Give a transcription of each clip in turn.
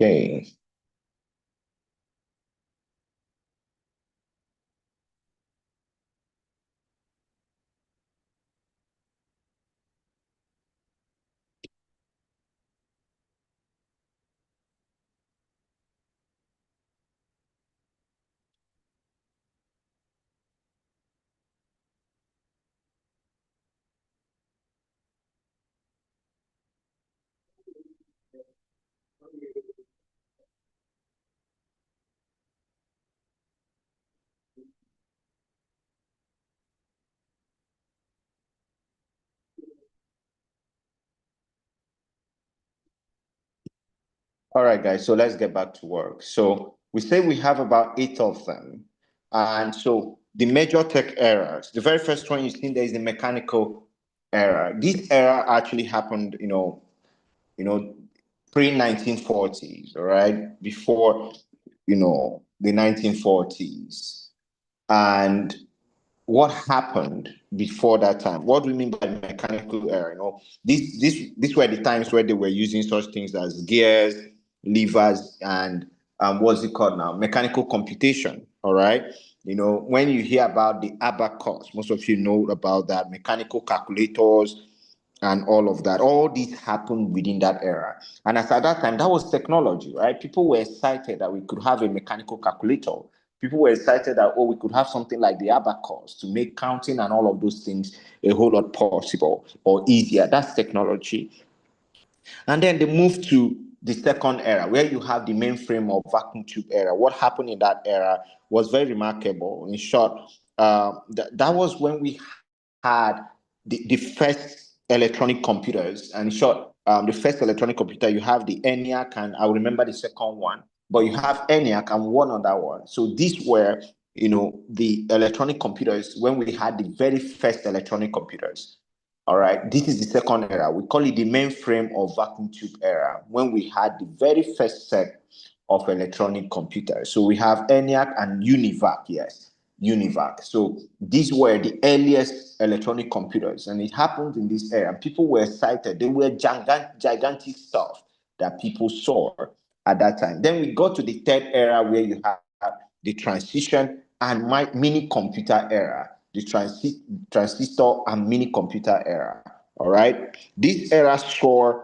Okay. All right, guys. So let's get back to work. So we say we have about 8 of them. And so the major tech eras, the very first one you see there is the mechanical era. This era actually happened, pre-1940s, all right, before, the 1940s. And what happened before that time? What do we mean by mechanical era? These were the times where they were using such things as gears, levers, and what's it called now? Mechanical computation. All right. When you hear about the abacus, most of you know about that, mechanical calculators and all of that. All this happened within that era. And as at that time, that was technology, right? People were excited that we could have a mechanical calculator. People were excited that, we could have something like the abacus to make counting and all of those things a whole lot possible or easier. That's technology. And then they moved to the second era, where you have the mainframe or vacuum tube era. What happened in that era was very remarkable. In short, that was when we had the first electronic computers. And in short, the first electronic computer, you have the ENIAC, and I remember the second one, but you have ENIAC and one other one. So these were, the electronic computers when we had the very first electronic computers. All right, this is the second era. We call it the mainframe or vacuum tube era, when we had the very first set of electronic computers. So we have ENIAC and UNIVAC, yes, UNIVAC. So these were the earliest electronic computers, and it happened in this era. People were excited. They were gigantic stuff that people saw at that time. Then we got to the third era, where you have the transition and mini computer era, the transistor and mini computer era. All right. This era saw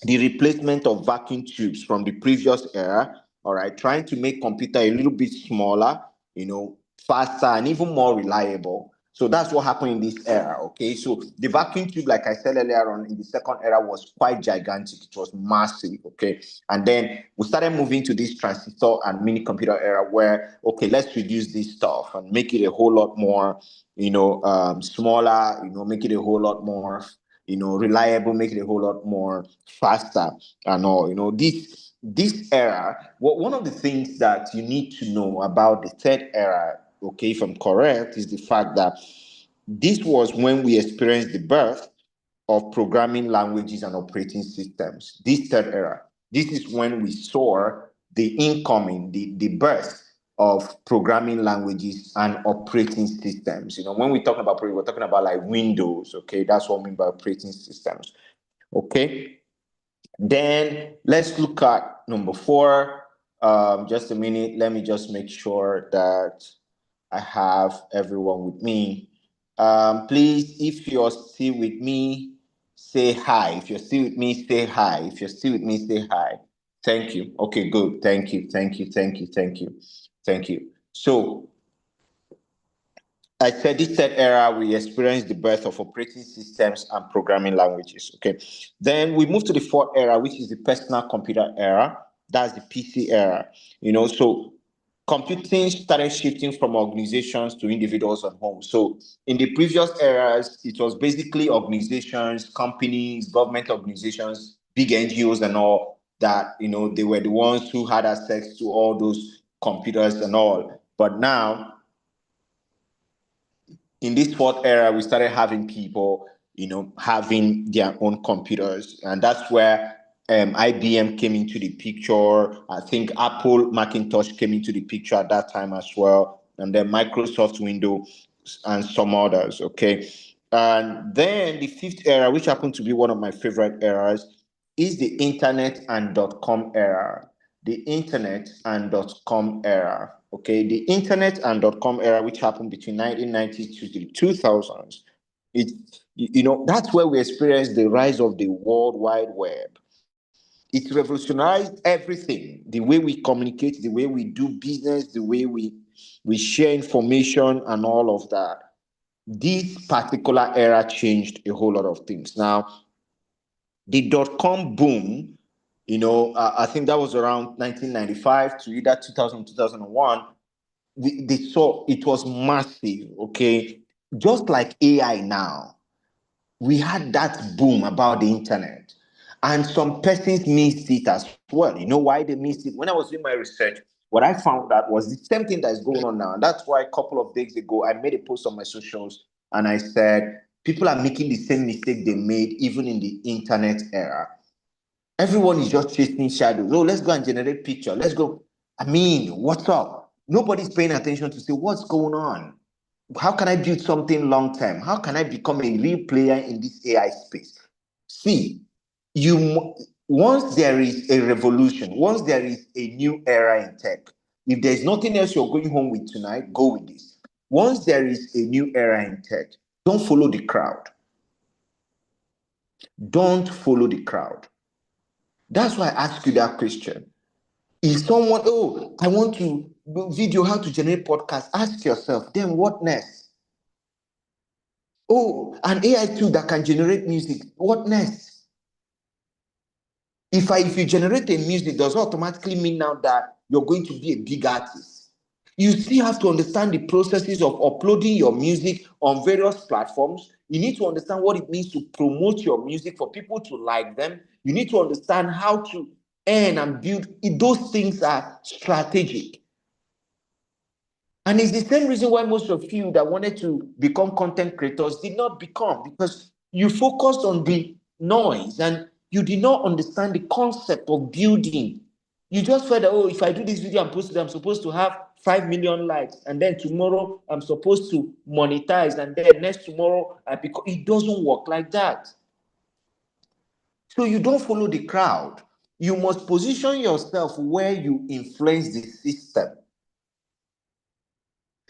the replacement of vacuum tubes from the previous era. All right, trying to make computer a little bit smaller, faster and even more reliable. So that's what happened in this era. Okay, so the vacuum tube, like I said earlier on, in the second era was quite gigantic. It was massive. Okay, and then we started moving to this transistor and mini computer era, where, okay, let's reduce this stuff and make it a whole lot more, smaller. Make it a whole lot more, reliable, make it a whole lot more faster and all. This era, one of the things that you need to know about the third era, okay, if I'm correct, is the fact that this was when we experienced the birth of programming languages and operating systems. This third era, this is when we saw the birth of programming languages and operating systems. When we talk about, we're talking about like Windows, okay? That's what we mean by operating systems, okay? Then let's look at number 4. Just a minute. Let me just make sure that I have everyone with me. Please, if you're still with me, say hi. If you're still with me, say hi. If you're still with me, say hi. Thank you. Okay, good. Thank you. Thank you. Thank you. Thank you. Thank you. So I said this third era, we experienced the birth of operating systems and programming languages. Okay. Then we move to the fourth era, which is the personal computer era. That's the PC era. So computing started shifting from organizations to individuals and homes. So in the previous eras, it was basically organizations, companies, government organizations, big NGOs and all that, they were the ones who had access to all those computers and all. But now, in this fourth era, we started having people, having their own computers. And that's where IBM came into the picture. I think Apple Macintosh came into the picture at that time as well. And then Microsoft Windows and some others, okay? And then the fifth era, which happened to be one of my favorite eras, is the internet and .com era. The internet and .com era. Okay, the internet and .com era, which happened between 1990 to the 2000s, it, that's where we experienced the rise of the World Wide Web. It revolutionized everything, the way we communicate, the way we do business, the way we share information and all of that. This particular era changed a whole lot of things. Now, the .com boom, I think that was around 1995 to either 2000, 2001. They saw it was massive, okay? Just like AI now, we had that boom about the internet. And some persons missed it as well. You know why they missed it? When I was doing my research, what I found out was the same thing that is going on now. And that's why a couple of days ago, I made a post on my socials and I said, people are making the same mistake they made even in the internet era. Everyone is just chasing shadows. Oh, let's go and generate picture. Let's go. I mean, what's up? Nobody's paying attention to say, what's going on? How can I build something long term? How can I become a real player in this AI space? See, once there is a revolution, once there is a new era in tech, if there's nothing else you're going home with tonight, go with this. Once there is a new era in tech, don't follow the crowd. Don't follow the crowd. That's why I ask you that question. If someone, oh, I want to video how to generate podcast, ask yourself, then what next? Oh, an AI tool that can generate music, what next? If you generate a music, does not automatically mean now that you're going to be a big artist. You still have to understand the processes of uploading your music on various platforms. You need to understand what it means to promote your music for people to like them. You need to understand how to earn and build. Those things are strategic. And it's the same reason why most of you that wanted to become content creators did not become, because you focused on the noise and you did not understand the concept of building. You just felt that, oh, if I do this video and post it, I'm supposed to have 5 million likes. And then tomorrow I'm supposed to monetize. And then next tomorrow, it doesn't work like that. So you don't follow the crowd. You must position yourself where you influence the system.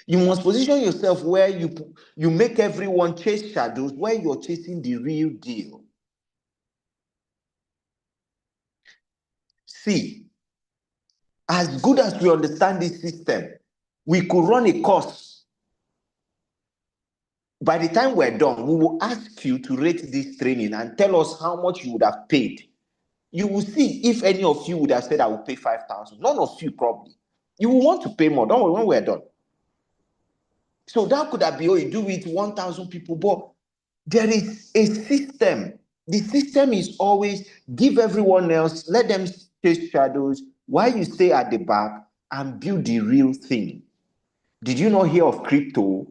You must position yourself where you make everyone chase shadows, where you're chasing the real deal. See, as good as we understand this system, we could run a course. By the time we're done, we will ask you to rate this training and tell us how much you would have paid. You will see if any of you would have said, I will pay 5,000. None of you probably. You will want to pay more. Don't worry, when we're done. So that could have been, oh, you do it 1,000 people, but there is a system. The system is always give everyone else, let them chase shadows while you stay at the back and build the real thing. Did you not hear of crypto?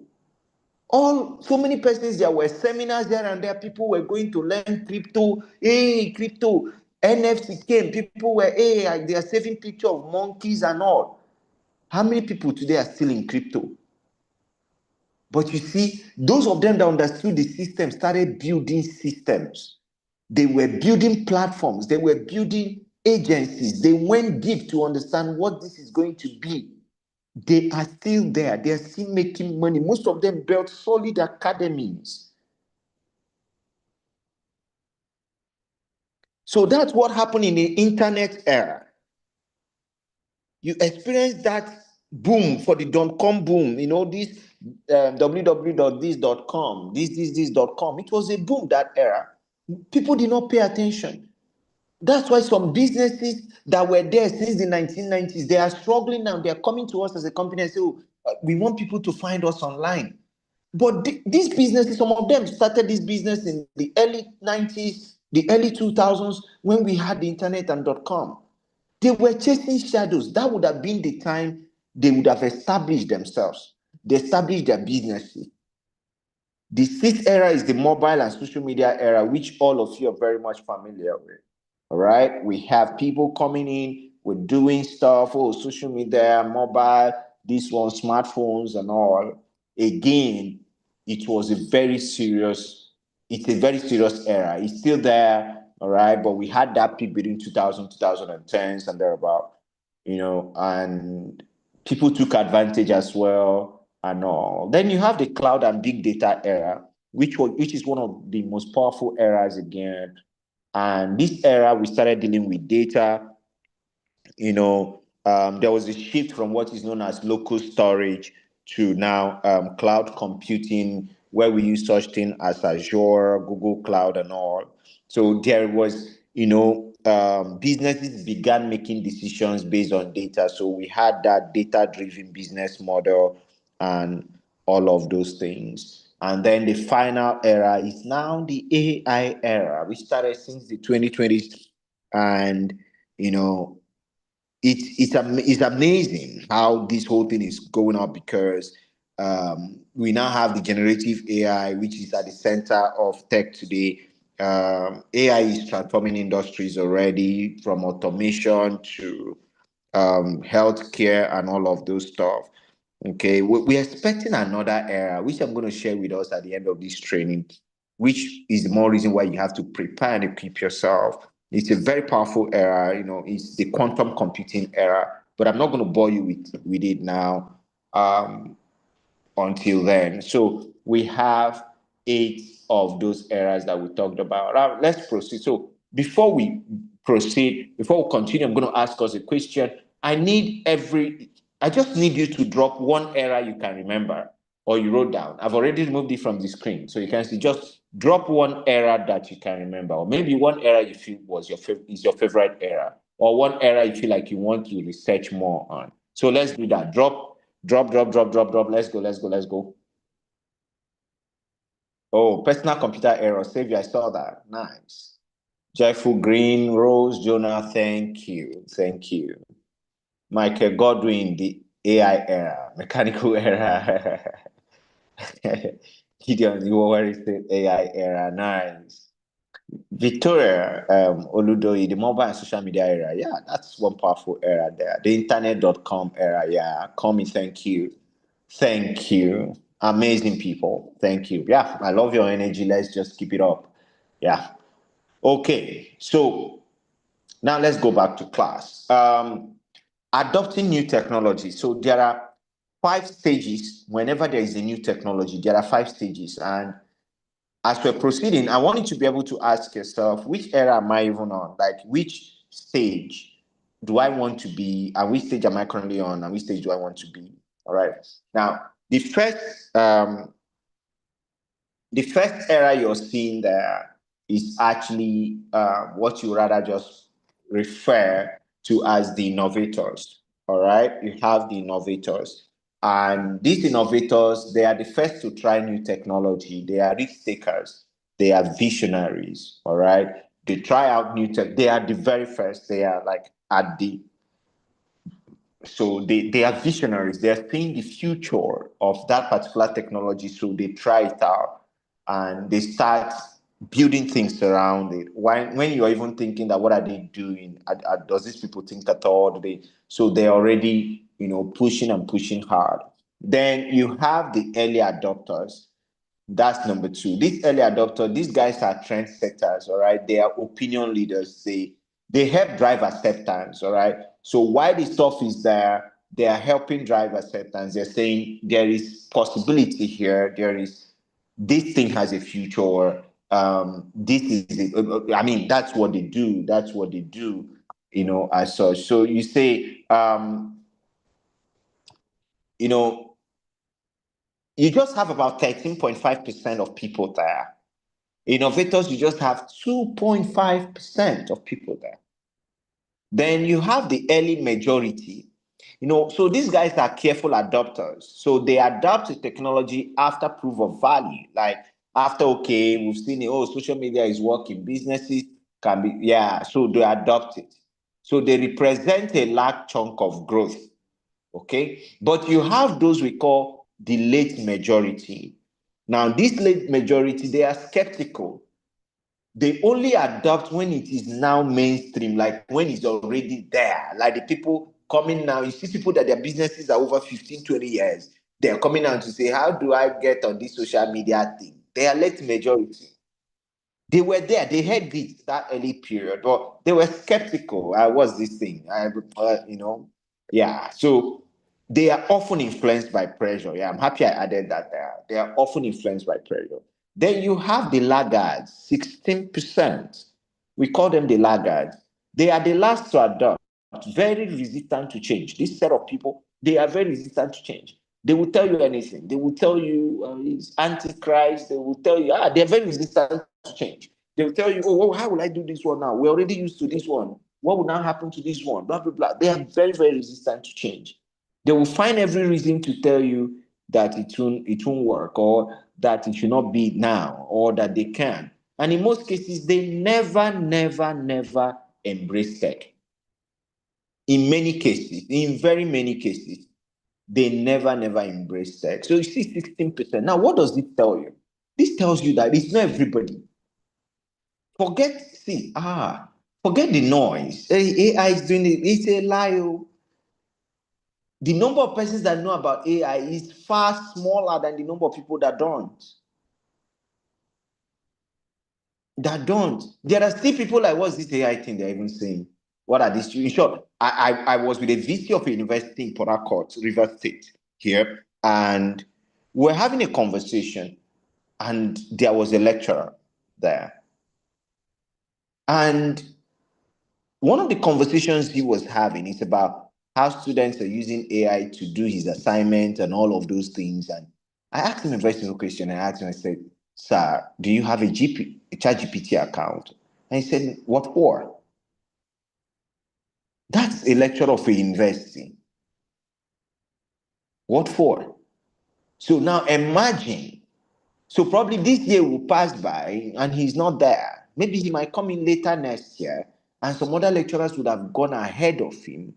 So many persons, there were seminars there and there. People were going to learn crypto. Hey, crypto. NFC came. People were, hey, they are saving picture of monkeys and all. How many people today are still in crypto? But you see, those of them that understood the system started building systems. They were building platforms. They were building agencies. They went deep to understand what this is going to be. They are still there. They are still making money. Most of them built solid academies. So that's what happened in the internet era. You experienced that boom for the .com boom, this www.this.com, this.com. It was a boom that era. People did not pay attention. That's why some businesses that were there since the 1990s, they are struggling now. They are coming to us as a company and say, oh, we want people to find us online. But these businesses, some of them started this business in the early 90s, the early 2000s, when we had the internet and .com. They were chasing shadows. That would have been the time they would have established themselves. They established their businesses. The sixth era is the mobile and social media era, which all of you are very much familiar with. All right. We have people coming in, we're doing stuff, social media, mobile, this one, smartphones and all. Again, it's a very serious era. It's still there. all right? But we had that peak between 2000, 2010s and thereabout, and people took advantage as well and all. Then you have the cloud and big data era, which is one of the most powerful eras again. And this era, we started dealing with data. There was a shift from what is known as local storage to now cloud computing, where we use such things as Azure, Google Cloud, and all. So there was, businesses began making decisions based on data. So we had that data-driven business model and all of those things. And then the final era is now the AI era, which started since the 2020s. And, it's amazing how this whole thing is going up because we now have the generative AI, which is at the center of tech today. AI is transforming industries already, from automation to healthcare and all of those stuff. Okay, we're expecting another era, which I'm going to share with us at the end of this training, which is the more reason why you have to prepare and equip yourself. It's a very powerful era, it's the quantum computing era, but I'm not going to bore you with it now until then. So we have 8 of those eras that we talked about. Now, let's proceed. So before we continue, I'm going to ask us a question. I just need you to drop one era you can remember or you wrote down. I've already removed it from the screen, so you can see. Just drop one era that you can remember, or maybe one era you feel is your favorite era, or one era you feel like you want to research more on. So let's do that. Drop. Let's go. Oh, personal computer error. Savior, I saw that. Nice. Joyful Green, Rose, Jonah, thank you. Michael Godwin, the AI era, mechanical era. Gideon, you already said AI era. Nice. Victoria Oludoyi, the mobile and social media era. Yeah, that's one powerful era there. The internet.com era. Yeah, call me. Thank you. Amazing people. Thank you. Yeah, I love your energy. Let's just keep it up. Yeah. Okay. So now let's go back to class. Adopting new technology. So there are 5 stages. Whenever there is a new technology, there are 5 stages. And as we're proceeding, I want you to be able to ask yourself, which era am I even on? Like, which stage do I want to be? And which stage am I currently on? And which stage do I want to be? All right. Now, the first era you're seeing there is actually what you rather just refer to as the innovators. All right. You have the innovators. And these innovators, they are the first to try new technology. They are risk takers. They are visionaries. All right. They try out new tech. They are the very first. They are like at the so they are visionaries. They're seeing the future of that particular technology. So they try it out and they start building things around it. When you're even thinking that what are they doing? Does these people think at all? So they're already, pushing hard. Then you have the early adopters. That's number 2. These early adopters, these guys are trendsetters, all right? They are opinion leaders. They help drive acceptance, all right? So while the stuff is there, they are helping drive acceptance. They're saying there is possibility here. This thing has a future. This is it. I mean, that's what they do. As such. So you say, you just have about 13.5% of people there. Innovators, you just have 2.5% of people there. Then you have the early majority. So these guys are careful adopters. So they adopt the technology after proof of value. Like after, okay, we've seen it, social media is working, businesses can be, yeah, so they adopt it. So they represent a large chunk of growth. Okay. But you have those we call the late majority. Now, this late majority, they are skeptical. They only adopt when it is now mainstream, like when it's already there. Like the people coming now, you see people that their businesses are over 15, 20 years. They're coming out to say, how do I get on this social media thing? They are late majority. They were there. They had it that early period, but they were skeptical. What's this thing? Yeah. So they are often influenced by pressure. Yeah, I'm happy I added that there. They are often influenced by pressure. Then you have the laggards, 16%. We call them the laggards. They are the last to adopt, very resistant to change. This set of people, they are very resistant to change. They will tell you anything. They will tell you it's antichrist. They will tell you, they're very resistant to change. They will tell you, oh, well, how will I do this one now? We're already used to this one. What will now happen to this one? Blah, blah, blah. They are very, very resistant to change. They will find every reason to tell you that it won't work, or that it should not be now, or that they can. And in most cases, they never, never, never embrace tech. In many cases, in very many cases, they never, never embrace tech. So you see 16%. Now, what does this tell you? This tells you that it's not everybody. Forget the noise. AI is doing it. It's a lie. The number of persons that know about AI is far smaller than the number of people that don't. There are still people like, what's this AI thing they're even saying? What are these? In short, I was with a VC of a university in Port Harcourt, River State here, and we're having a conversation, and there was a lecturer there. And one of the conversations he was having is about how students are using AI to do his assignment and all of those things. And I asked him a very simple question. I asked him, I said, sir, do you have a ChatGPT account? And he said, what for? That's a lecturer of a university. What for? So now imagine. So probably this year will pass by and he's not there. Maybe he might come in later next year, and some other lecturers would have gone ahead of him.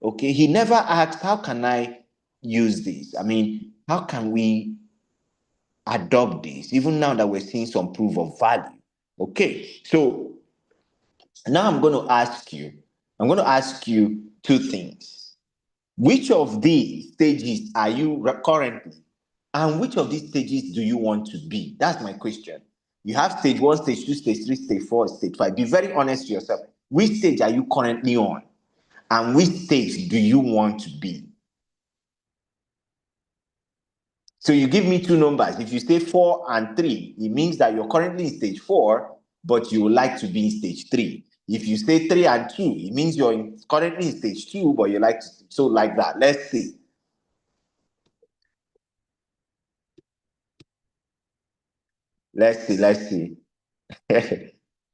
Okay, he never asked, how can I use this? I mean, how can we adopt this? Even now that we're seeing some proof of value. Okay, so now I'm going to ask you two things. Which of these stages are you currently? And which of these stages do you want to be? That's my question. You have stage 1, stage 2, stage 3, stage 4, stage 5. Be very honest to yourself. Which stage are you currently on? And which stage do you want to be? So you give me two numbers. If you say 4 and 3, it means that you're currently in stage 4, but you would like to be in stage 3. If you say 3 and 2, it means you're currently in stage 2, but you like to. So like that. Let's see. Let's see.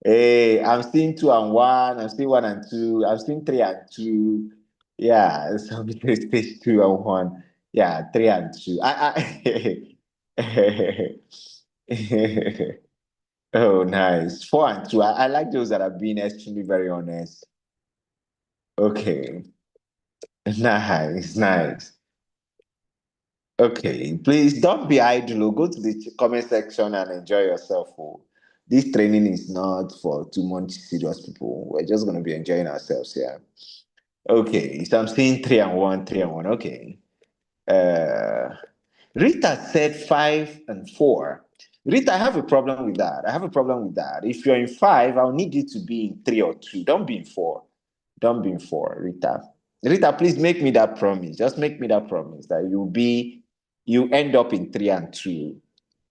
Hey, I'm seeing 2 and 1. I'm seeing 1 and 2. I'm seeing 3 and 2. Yeah, so between stage 2 and 1. Yeah, 3 and 2. Oh, nice. 4 and 2. I like those that are being extremely very honest. Okay. Nice, nice. Okay, please don't be idle. Go to the comment section and enjoy yourself. This training is not for too much serious people. We're just going to be enjoying ourselves here. Okay, so I'm seeing 3 and 1, 3 and 1. Okay. Uh, Rita said 5 and 4. Rita, I have a problem with that. If you're in 5, I'll need you to be in 3 or 2. Don't be in 4. Don't be in 4, Rita. Rita, please make me that promise. Just make me that promise that you end up in 3 and 2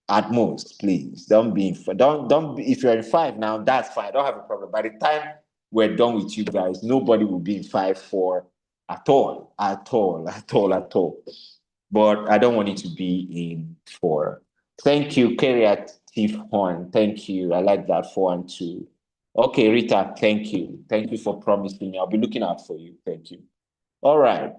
at most, please. Don't be in 4. Don't be, if you're in 5 now, that's fine. I don't have a problem. By the time we're done with you guys, nobody will be in 5, 4 at all. But I don't want it to be in 4. Thank you, Keriat Chief Horn. Thank you. I like that 4 and 2. Okay, Rita, thank you. Thank you for promising me. I'll be looking out for you. Thank you. All right.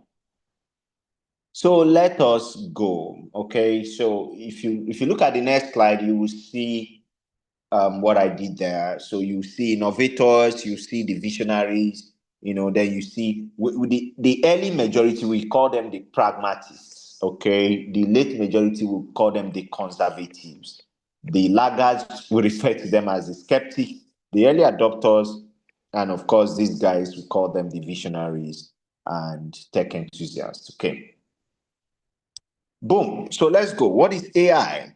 So let us go. Okay. So if you look at the next slide, you will see what I did there. So you see innovators, you see the visionaries, then you see the early majority, we call them the pragmatists. Okay. The late majority, we call them the conservatives. The laggards, we refer to them as the skeptics, the early adopters, and of course, these guys, we call them the visionaries and tech enthusiasts. Okay. Boom. So let's go. What is AI?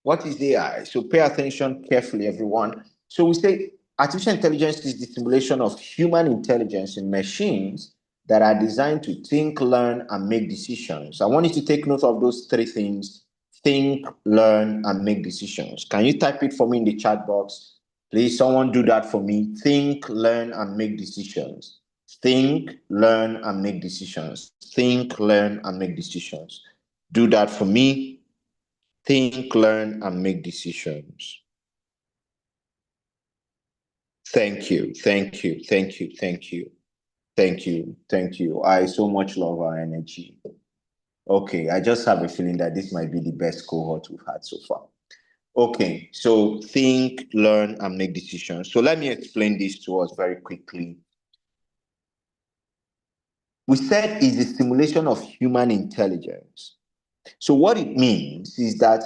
What is AI? So pay attention carefully, everyone. So we say artificial intelligence is the simulation of human intelligence in machines that are designed to think, learn, and make decisions. I want you to take note of those three things: think, learn, and make decisions. Can you type it for me in the chat box? Please, someone do that for me. Think, learn, and make decisions. Think, learn, and make decisions. Think, learn, and make decisions. Do that for me. Think, learn, and make decisions. Thank you, thank you, thank you, thank you, thank you, thank you. I so much love our energy. Okay, I just have a feeling that this might be the best cohort we've had so far. Okay, so think, learn, and make decisions. So let me explain this to us very quickly. We said it's a simulation of human intelligence. So what it means is that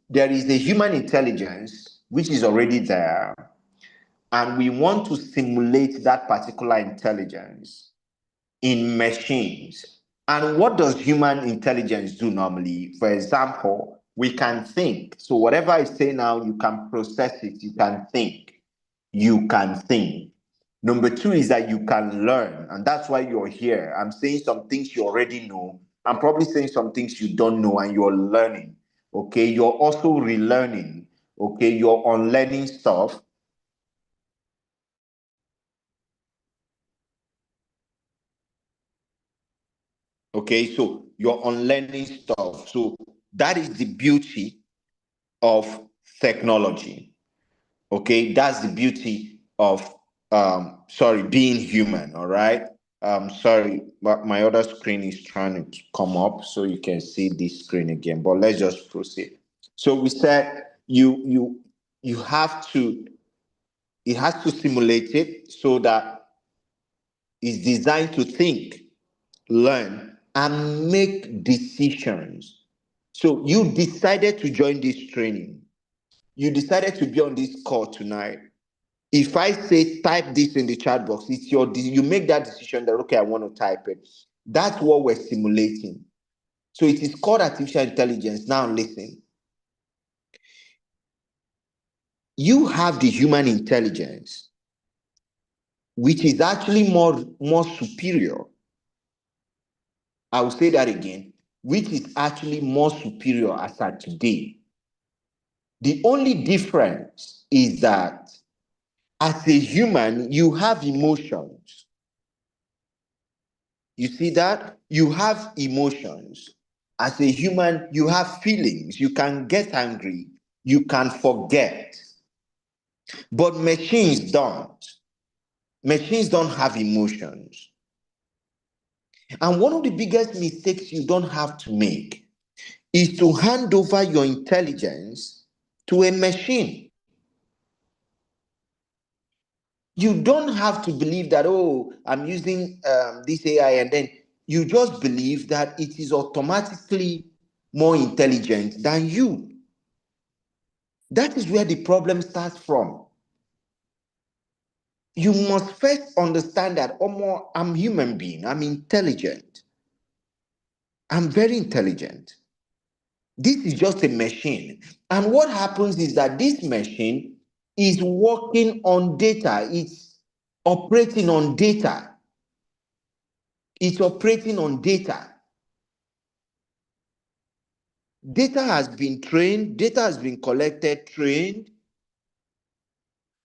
there is a human intelligence which is already there, and we want to simulate that particular intelligence in machines. And what does human intelligence do normally? For example, we can think. So whatever I say now, you can process it, you can think. You can think. Number two is that you can learn, and that's why you're here. I'm saying some things you already know. I'm probably saying some things you don't know, and you're learning. Okay, you're also relearning. Okay, you're unlearning stuff. Okay, so you're unlearning stuff. So that is the beauty of technology. Okay, that's the beauty of being human. All right. Sorry, but my other screen is trying to come up so you can see this screen again. But let's just proceed. So we said you have to, it has to simulate it so that it's designed to think, learn, and make decisions. So you decided to join this training. You decided to be on this call tonight. If I say type this in the chat box, it's you make that decision that okay, I want to type it. That's what we're simulating. So it is called artificial intelligence. Now listen. You have the human intelligence, which is actually more superior. I will say that again, which is actually more superior as at today. The only difference is that as a human, you have emotions. You see that? You have emotions. As a human, you have feelings. You can get angry. You can forget. But machines don't. Machines don't have emotions. And one of the biggest mistakes you don't have to make is to hand over your intelligence to a machine. You don't have to believe that, oh, I'm using this AI, and then you just believe that it is automatically more intelligent than you. That is where the problem starts from. You must first understand that, oh, more, I'm a human being, I'm intelligent. I'm very intelligent. This is just a machine. And what happens is that this machine is working on data. It's operating on data. It's operating on data. Data has been trained, data has been collected, trained,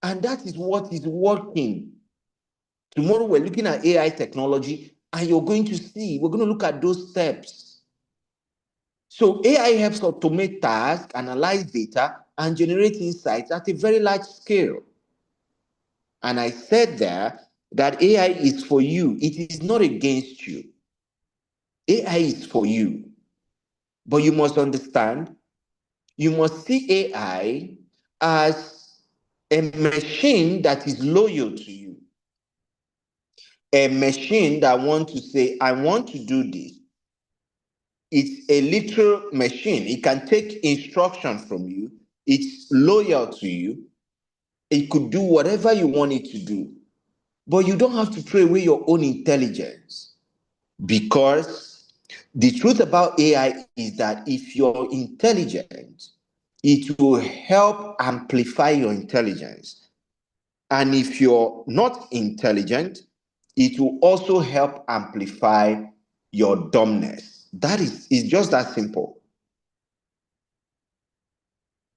and that is what is working. Tomorrow we're looking at AI technology, and you're going to see, we're going to look at those steps. So AI helps automate tasks, analyze data, and generate insights at a very large scale. And I said there that AI is for you. It is not against you. AI is for you. But you must understand, you must see AI as a machine that is loyal to you. A machine that wants to say, I want to do this. It's a literal machine. It can take instruction from you. It's loyal to you. It could do whatever you want it to do. But you don't have to throw away your own intelligence. Because the truth about AI is that if you're intelligent, it will help amplify your intelligence. And if you're not intelligent, it will also help amplify your dumbness. That is, it's just that simple.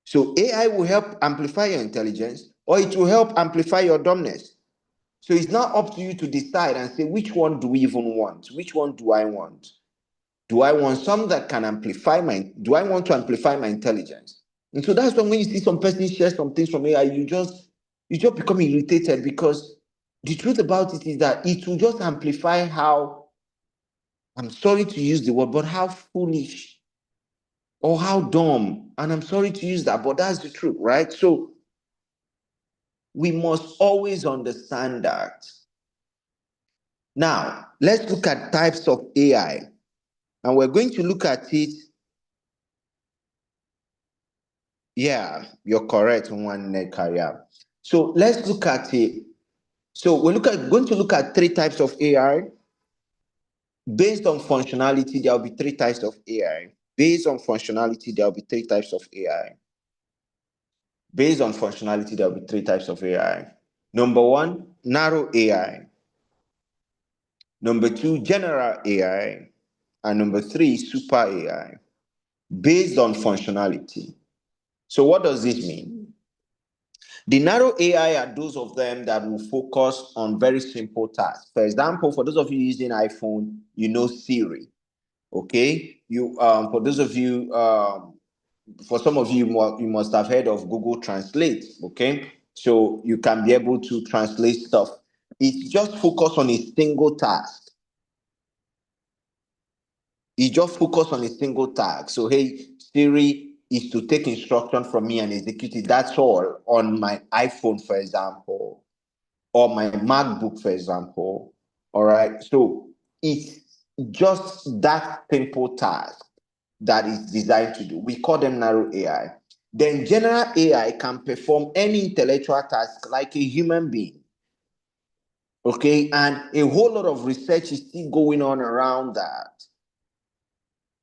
So AI will help amplify your intelligence, or it will help amplify your dumbness. So it's now up to you to decide and say, which one do we even want? Which one do I want? Do I want some that can do I want to amplify my intelligence? And so that's when you see some person share some things from AI, you just become irritated, because the truth about it is that it will just amplify how, I'm sorry to use the word, but how foolish or how dumb. And I'm sorry to use that, but that's the truth, right? So we must always understand that. Now, let's look at types of AI. And we're going to look at it. Yeah, you're correct, one neck career. So let's look at it. So going to look at three types of AI. Based on functionality, there'll be three types of AI. Based on functionality, there'll be three types of AI. Based on functionality, there'll be three types of AI. Number one, narrow AI. Number two, general AI. And number three, super AI. Based on functionality. So what does this mean? The narrow AI are those of them that will focus on very simple tasks. For example, for those of you using iPhone, you know Siri. Okay, for those of you, for some of you, you must have heard of Google Translate. Okay, so you can be able to translate stuff. It's just focus on a single task. It just focus on a single task. So hey, Siri is to take instruction from me and execute it. That's all on my iPhone, for example, or my MacBook, for example. All right. So it's just that simple task that is designed to do. We call them narrow AI. Then general AI can perform any intellectual task like a human being. Okay. And a whole lot of research is still going on around that.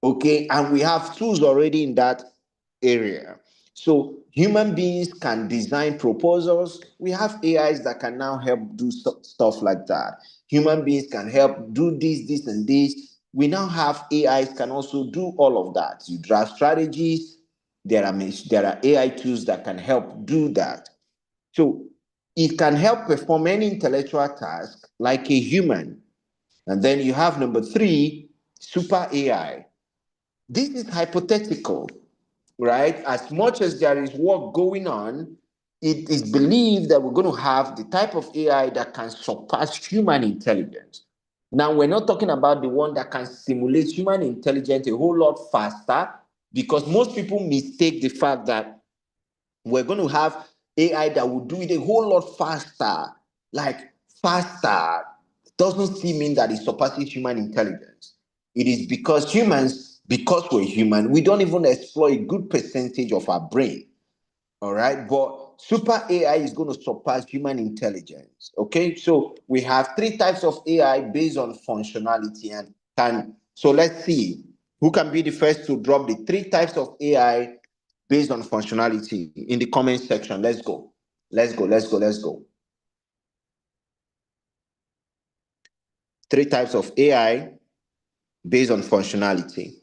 Okay. And we have tools already in that area. So human beings can design proposals. We have AIs that can now help do stuff like that. Human beings can help do this, and this. We now have AIs can also do all of that. You draft strategies. There are AI tools that can help do that. So it can help perform any intellectual task like a human. And then you have number three, super AI. This is hypothetical, right? As much as there is work going on, it is believed that we're going to have the type of AI that can surpass human intelligence. Now, we're not talking about the one that can simulate human intelligence a whole lot faster, because most people mistake the fact that we're going to have AI that will do it a whole lot faster. Like faster doesn't still mean that it surpasses human intelligence. It is because we're human, we don't even explore a good percentage of our brain. All right. But super AI is going to surpass human intelligence. Okay. So we have three types of AI based on functionality. So let's see who can be the first to drop the three types of AI based on functionality in the comment section. Let's go. Let's go. Let's go. Let's go. Three types of AI based on functionality.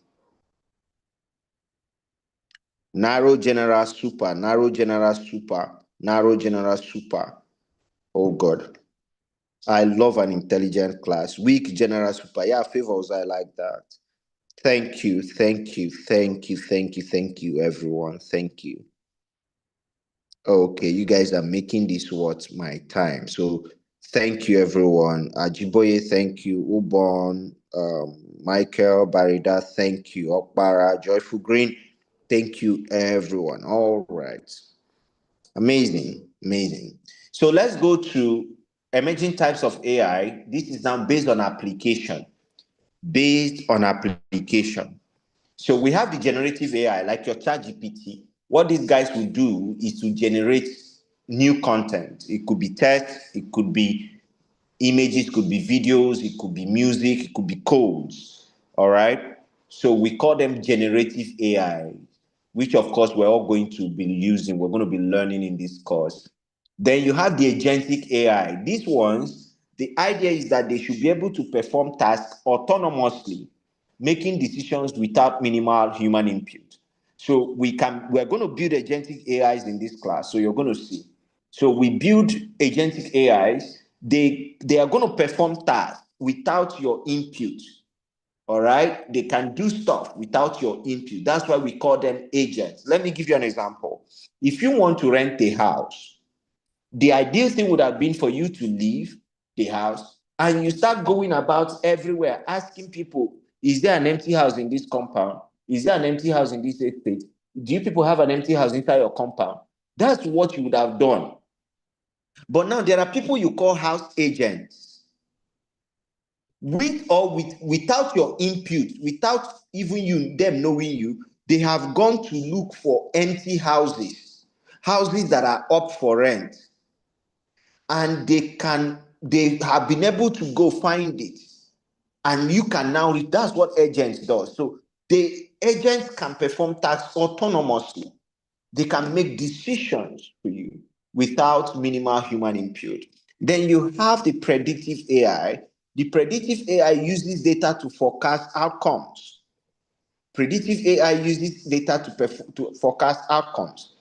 Narrow, general, super, narrow, general, super, narrow, general, super. Oh God. I love an intelligent class. Weak, general, super. Yeah, favors, I like that. Thank you, thank you, thank you, thank you, thank you, everyone. Thank you. Okay, you guys are making this worth my time. So thank you, everyone. Ajiboye, thank you. Ubon, Michael, Barida, thank you. Okbara, Joyful Green, thank you, everyone. All right. Amazing, amazing. So let's go to emerging types of AI. This is now based on application. Based on application. So we have the generative AI, like your ChatGPT. What these guys will do is to generate new content. It could be text, it could be images, it could be videos, it could be music, it could be codes. All right. So we call them generative AI. which of course we're all going to be using, we're going to be learning in this course. Then you have the agentic AI. These ones, the idea is that they should be able to perform tasks autonomously, making decisions without minimal human input. So we're going to build agentic AIs in this class. So you're going to see. So we build agentic AIs. They are going to perform tasks without your input. All right, they can do stuff without your input. That's why we call them agents. Let me give you an example. If you want to rent a house, the ideal thing would have been for you to leave the house and you start going about everywhere asking people, is there an empty house in this compound? Is there an empty house in this estate? Do you people have an empty house inside your compound? That's what you would have done. But now there are people you call house agents. Without your input, without even them knowing you, they have gone to look for empty houses that are up for rent, and they have been able to go find it, and you can now read. That's what agents does. So the agents can perform tasks autonomously. They can make decisions for you without minimal human input. Then you have the predictive AI. The predictive AI uses data to forecast outcomes. Predictive AI uses data to forecast outcomes.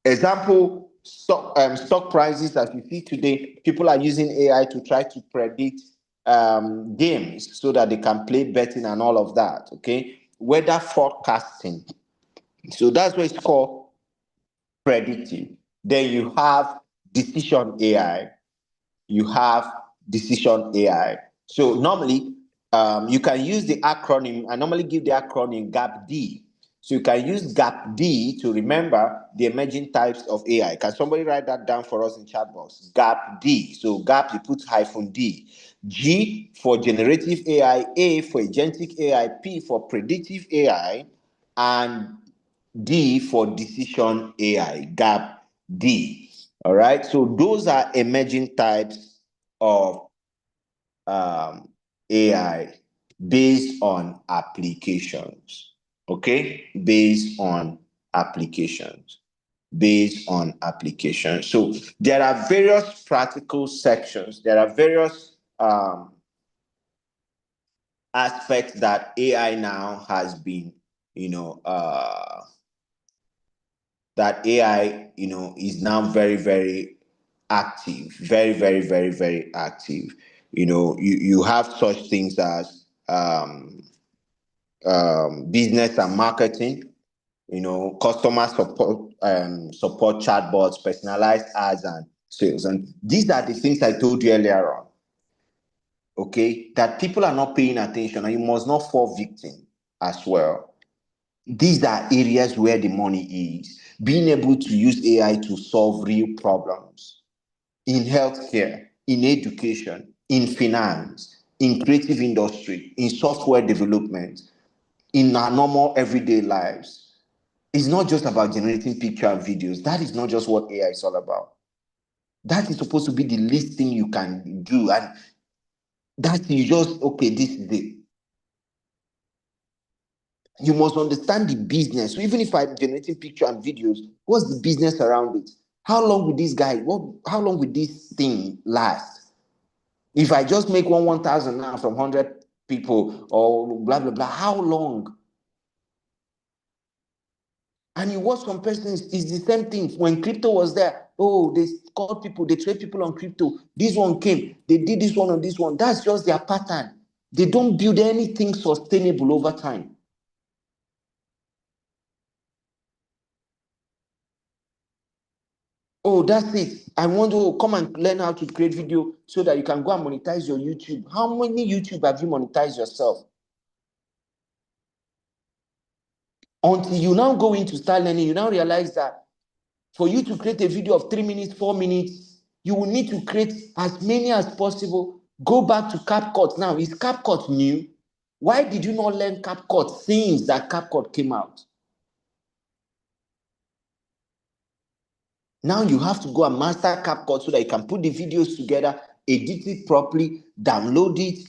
Example, stock prices as we see today, people are using AI to try to predict games so that they can play betting and all of that, okay? Weather forecasting. So that's what it's called predictive. Then you have decision AI. You have decision AI. So normally, you can use the acronym. I normally give the acronym GAP-D. So you can use GAP-D to remember the emerging types of AI. Can somebody write that down for us in chat box? GAP-D. So GAP, you put -D. G for generative AI, A for agentic AI, P for predictive AI, and D for decision AI, GAP D. All right. So those are emerging types of AI based on applications. Okay. Based on applications. Based on applications. So there are various practical sections. There are various aspects that AI now has been, that AI, is now very, very active, very, very, very, very active. You have such things as business and marketing, customer support chatbots, personalized ads, and sales. And these are the things I told you earlier on, okay, that people are not paying attention, and you must not fall victim as well. These are areas where the money is. Being able to use AI to solve real problems in healthcare, in education, in finance, in creative industry, in software development, in our normal everyday lives. It's not just about generating picture and videos. That is not just what AI is all about. That is supposed to be the least thing you can do. And that you just, okay, this is it. You must understand the business. So even if I'm generating picture and videos, what's the business around it? How long will this guy, how long will this thing last? If I just make 1,000 now from 100 people or blah, blah, blah, how long? And you watch some persons, it's the same thing. When crypto was there, they called people, they trade people on crypto. This one came, they did this one on this one. That's just their pattern. They don't build anything sustainable over time. That's it. I want to come and learn how to create video so that you can go and monetize your YouTube. How many YouTube have you monetized yourself? Until you now go into start learning, you now realize that for you to create a video of 3 minutes, 4 minutes, you will need to create as many as possible. Go back to CapCut now. Is CapCut new? Why did you not learn CapCut since that CapCut came out? Now you have to go and master CapCut so that you can put the videos together, edit it properly, download it,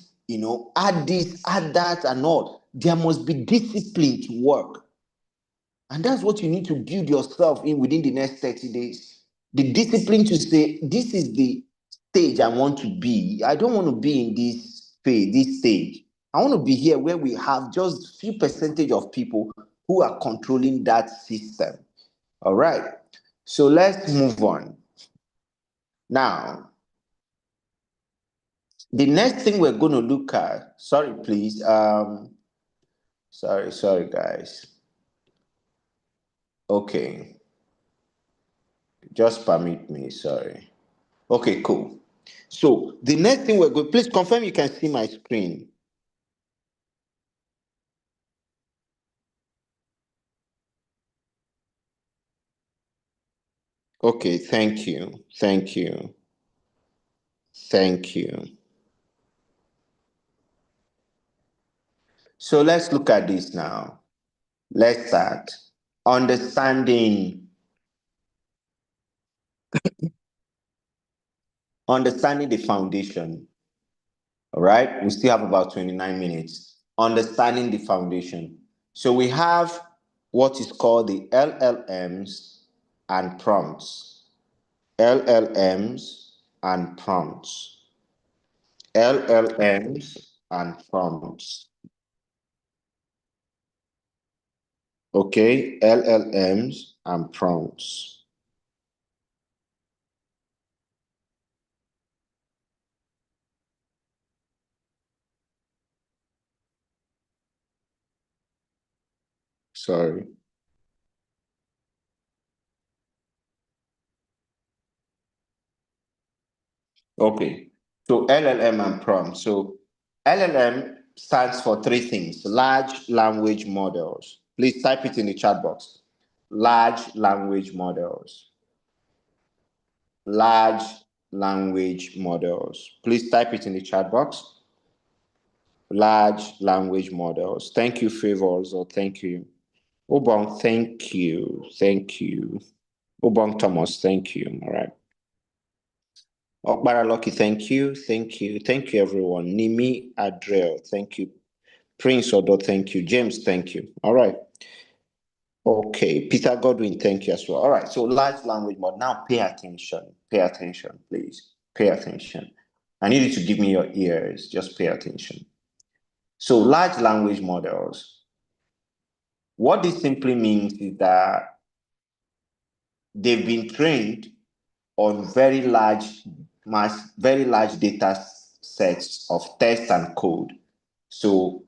add this, add that, and all. There must be discipline to work. And that's what you need to build yourself in within the next 30 days. The discipline to say, this is the stage I want to be. I don't want to be in this phase, this stage. I want to be here where we have just few percentage of people who are controlling that system. All right. So let's move on. Now, the next thing we're going to look at, sorry, please. Sorry, guys. Okay. Just permit me, sorry. Okay, cool. So the next thing we're going, please confirm you can see my screen. Okay, thank you. Thank you. Thank you. So let's look at this now. Let's start. Understanding the foundation. All right, we still have about 29 minutes. Understanding the foundation. So we have what is called the LLMs and prompts. LLMs and prompts. LLMs and prompts. Okay, LLMs and prompts. Sorry. Okay, so LLM and prompt. So LLM stands for three things: large language models. Please type it in the chat box. Large language models. Large language models. Please type it in the chat box. Large language models. Thank you, Favors, or thank you. Obong, thank you. Thank you. Obong Thomas, thank you. All right. Okbara Lucky, thank you. Thank you. Thank you, everyone. Nimi Adrel, thank you. Prince Odo, thank you. James, thank you. All right. Okay. Peter Godwin, thank you as well. All right. So large language model. Now pay attention. Pay attention, please. Pay attention. I need you to give me your ears. Just pay attention. So large language models. What this simply means is that they've been trained on very large data sets of text and code. So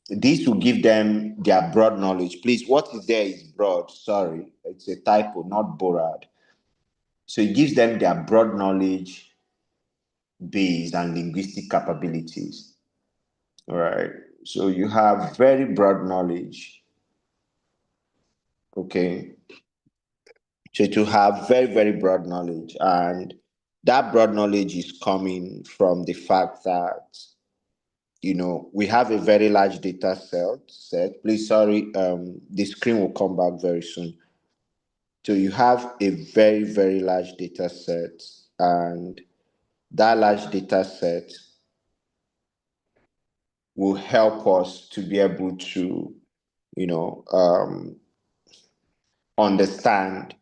this will give them their broad knowledge. Please, what is there is broad. Sorry, it's a typo, not borrowed. So it gives them their broad knowledge base and linguistic capabilities. All right. So you have very broad knowledge. Okay. So to have very, very broad knowledge. And that broad knowledge is coming from the fact that, we have a very large data set. Please, sorry, the screen will come back very soon. So you have a very, very large data set, and that large data set will help us to be able to, understand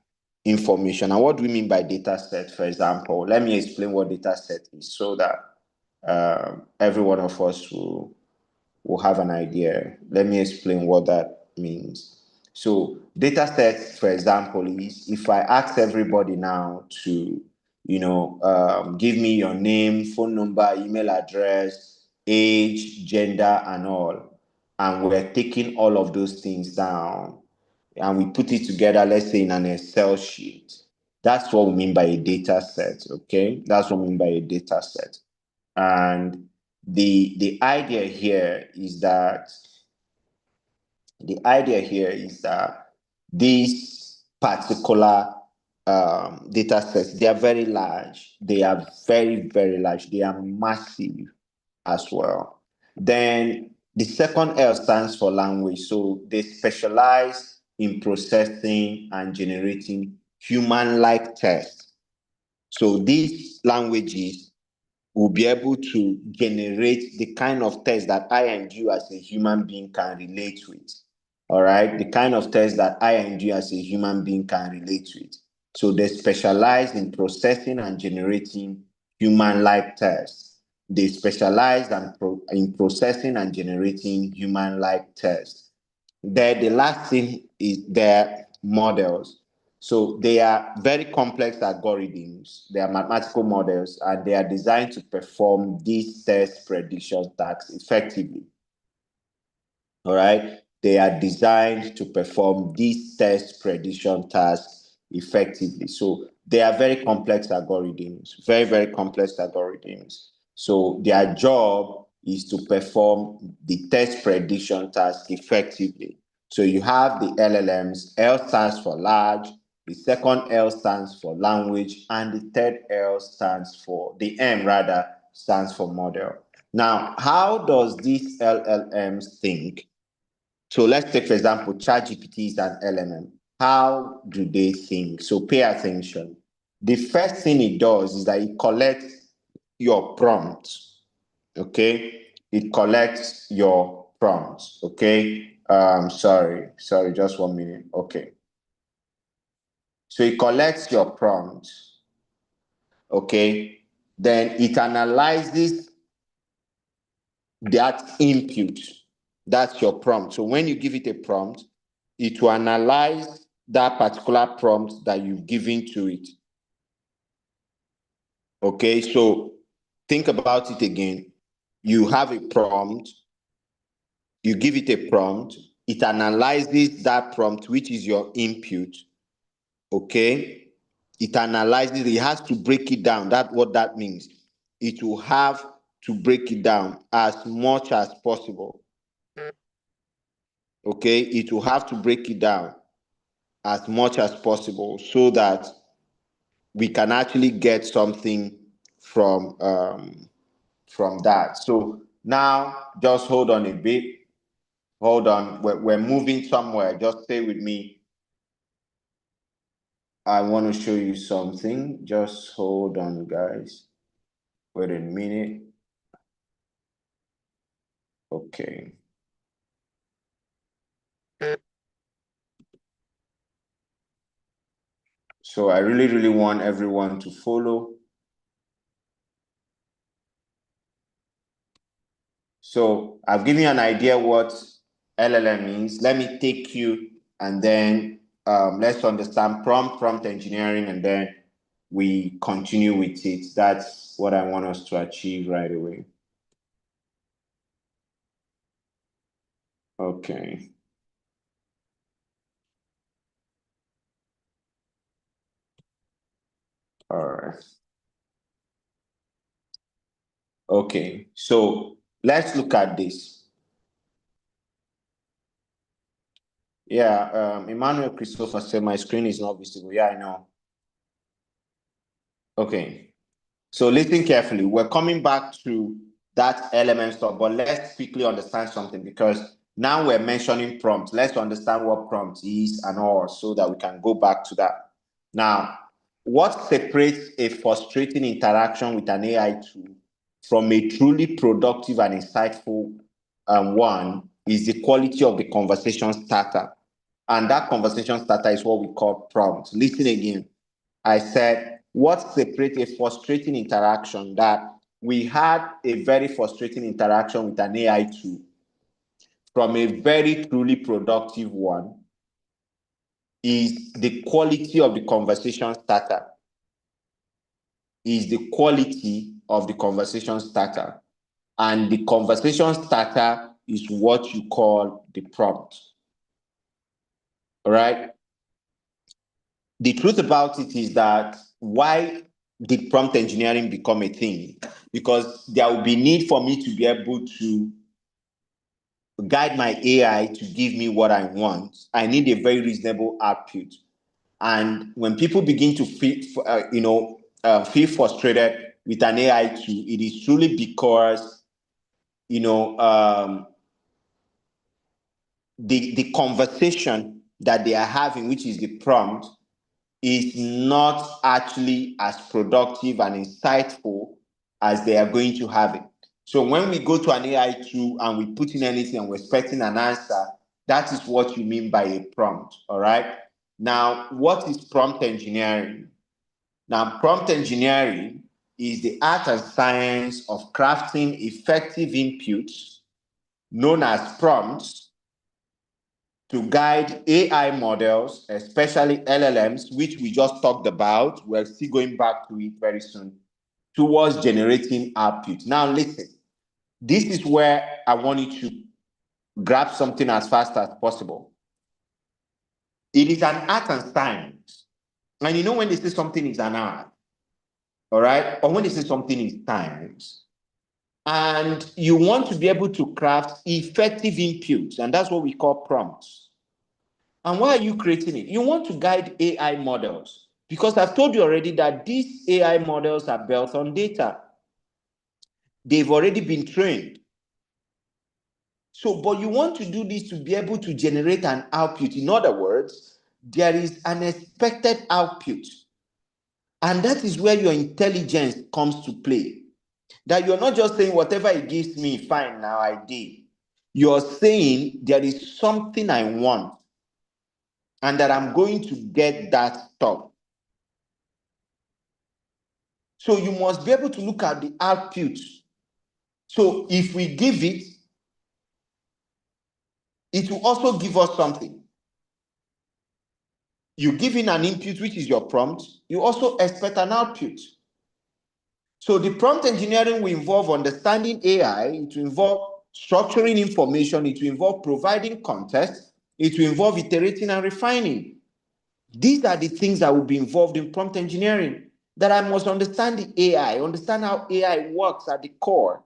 information. And what do we mean by data set, for example? Let me explain what data set is so that every one of us will have an idea. Let me explain what that means. So data set, for example, is if I ask everybody now to, give me your name, phone number, email address, age, gender, and all, and we're taking all of those things down, and we put it together, let's say in an Excel sheet. That's what we mean by a data set, okay? That's what we mean by a data set. And the idea here is that these particular data sets, they are very large. They are very, very large. They are massive as well. Then the second L stands for language. So they specialize in processing and generating human-like text. So these languages will be able to generate the kind of text that I and you as a human being can relate with. all right? The kind of test that I and you as a human being can relate to it. So they specialize in processing and generating human-like tests. They specialize in processing and generating human-like tests. The last thing is their models. So they are very complex algorithms. They are mathematical models, and they are designed to perform these test prediction tasks effectively. All right. They are designed to perform these test prediction tasks effectively. So they are very complex algorithms, very, very complex algorithms. So their job is to perform the test prediction task effectively. So you have the LLMs, L stands for large, the second L stands for language, and the third L stands for, the M rather, stands for model. Now, how does these LLMs think? So let's take, for example, ChatGPT is an LLM. How do they think? So pay attention. The first thing it does is that it collects your prompt. Okay, it collects your prompt. Okay, sorry, just 1 minute. Okay, so it collects your prompt. Okay, then it analyzes that input. That's your prompt. So when you give it a prompt, it will analyze that particular prompt that you've given to it. Okay, so think about it again. You have a prompt, you give it a prompt, it analyzes that prompt, which is your input. Okay, it analyzes, it has to break it down. That's what that means. It will have to break it down as much as possible. Okay, it will have to break it down as much as possible so that we can actually get something from that. So now just hold on a bit. Hold on, we're moving somewhere. Just stay with me. I want to show you something. Just hold on, guys. Wait a minute. Okay. So I really, really want everyone to follow. So I've given you an idea what LLM means. Let me take you and then let's understand prompt engineering, and then we continue with it. That's what I want us to achieve right away. Okay. All right. Okay. So let's look at this. Yeah. Emmanuel Christopher said my screen is not visible. Yeah, I know. Okay. So listen carefully. We're coming back to that element stuff, but let's quickly understand something, because now we're mentioning prompt. Let's understand what prompt is and all, so that we can go back to that. Now, what separates a frustrating interaction with an AI tool from a truly productive and insightful one is the quality of the conversation starter. And that conversation starter is what we call prompt. Listen again. I said, what separates a frustrating interaction, that we had a very frustrating interaction with an AI tool, from a very truly productive one, is the quality of the conversation starter. Is the quality of the conversation starter. And the conversation starter is what you call the prompt. All right. The truth about it is that, why did prompt engineering become a thing? Because there will be need for me to be able to guide my AI to give me what I want. I need a very reasonable output. And when people begin to feel frustrated with an AI tool, it is truly because the conversation that they are having, which is the prompt, is not actually as productive and insightful as they are going to have it. So when we go to an AI tool and we put in anything and we're expecting an answer, That is what you mean by a prompt, all right? Now, what is prompt engineering? Now, prompt engineering is the art and science of crafting effective inputs known as prompts to guide AI models, especially LLMs, which we just talked about. We're still going back to it very soon, towards generating output. Now, listen, this is where I want you to grab something as fast as possible. It is an art and science. And you know when they say something is an art, all right? Or when they say something is science, and you want to be able to craft effective inputs, and that's what we call prompts. And why are you creating it? You want to guide AI models, because I've told you already that these AI models are built on data. They've already been trained. So, but you want to do this to be able to generate an output. In other words, there is an expected output. And that is where your intelligence comes to play. That you're not just saying, whatever it gives me, fine, now I did. You're saying there is something I want and that I'm going to get that stuff. So you must be able to look at the output. So if we give it, it will also give us something. You give in an input, which is your prompt, you also expect an output. So the prompt engineering will involve understanding AI, it will involve structuring information, it will involve providing context, it will involve iterating and refining. These are the things that will be involved in prompt engineering. That I must understand the AI, understand how AI works at the core,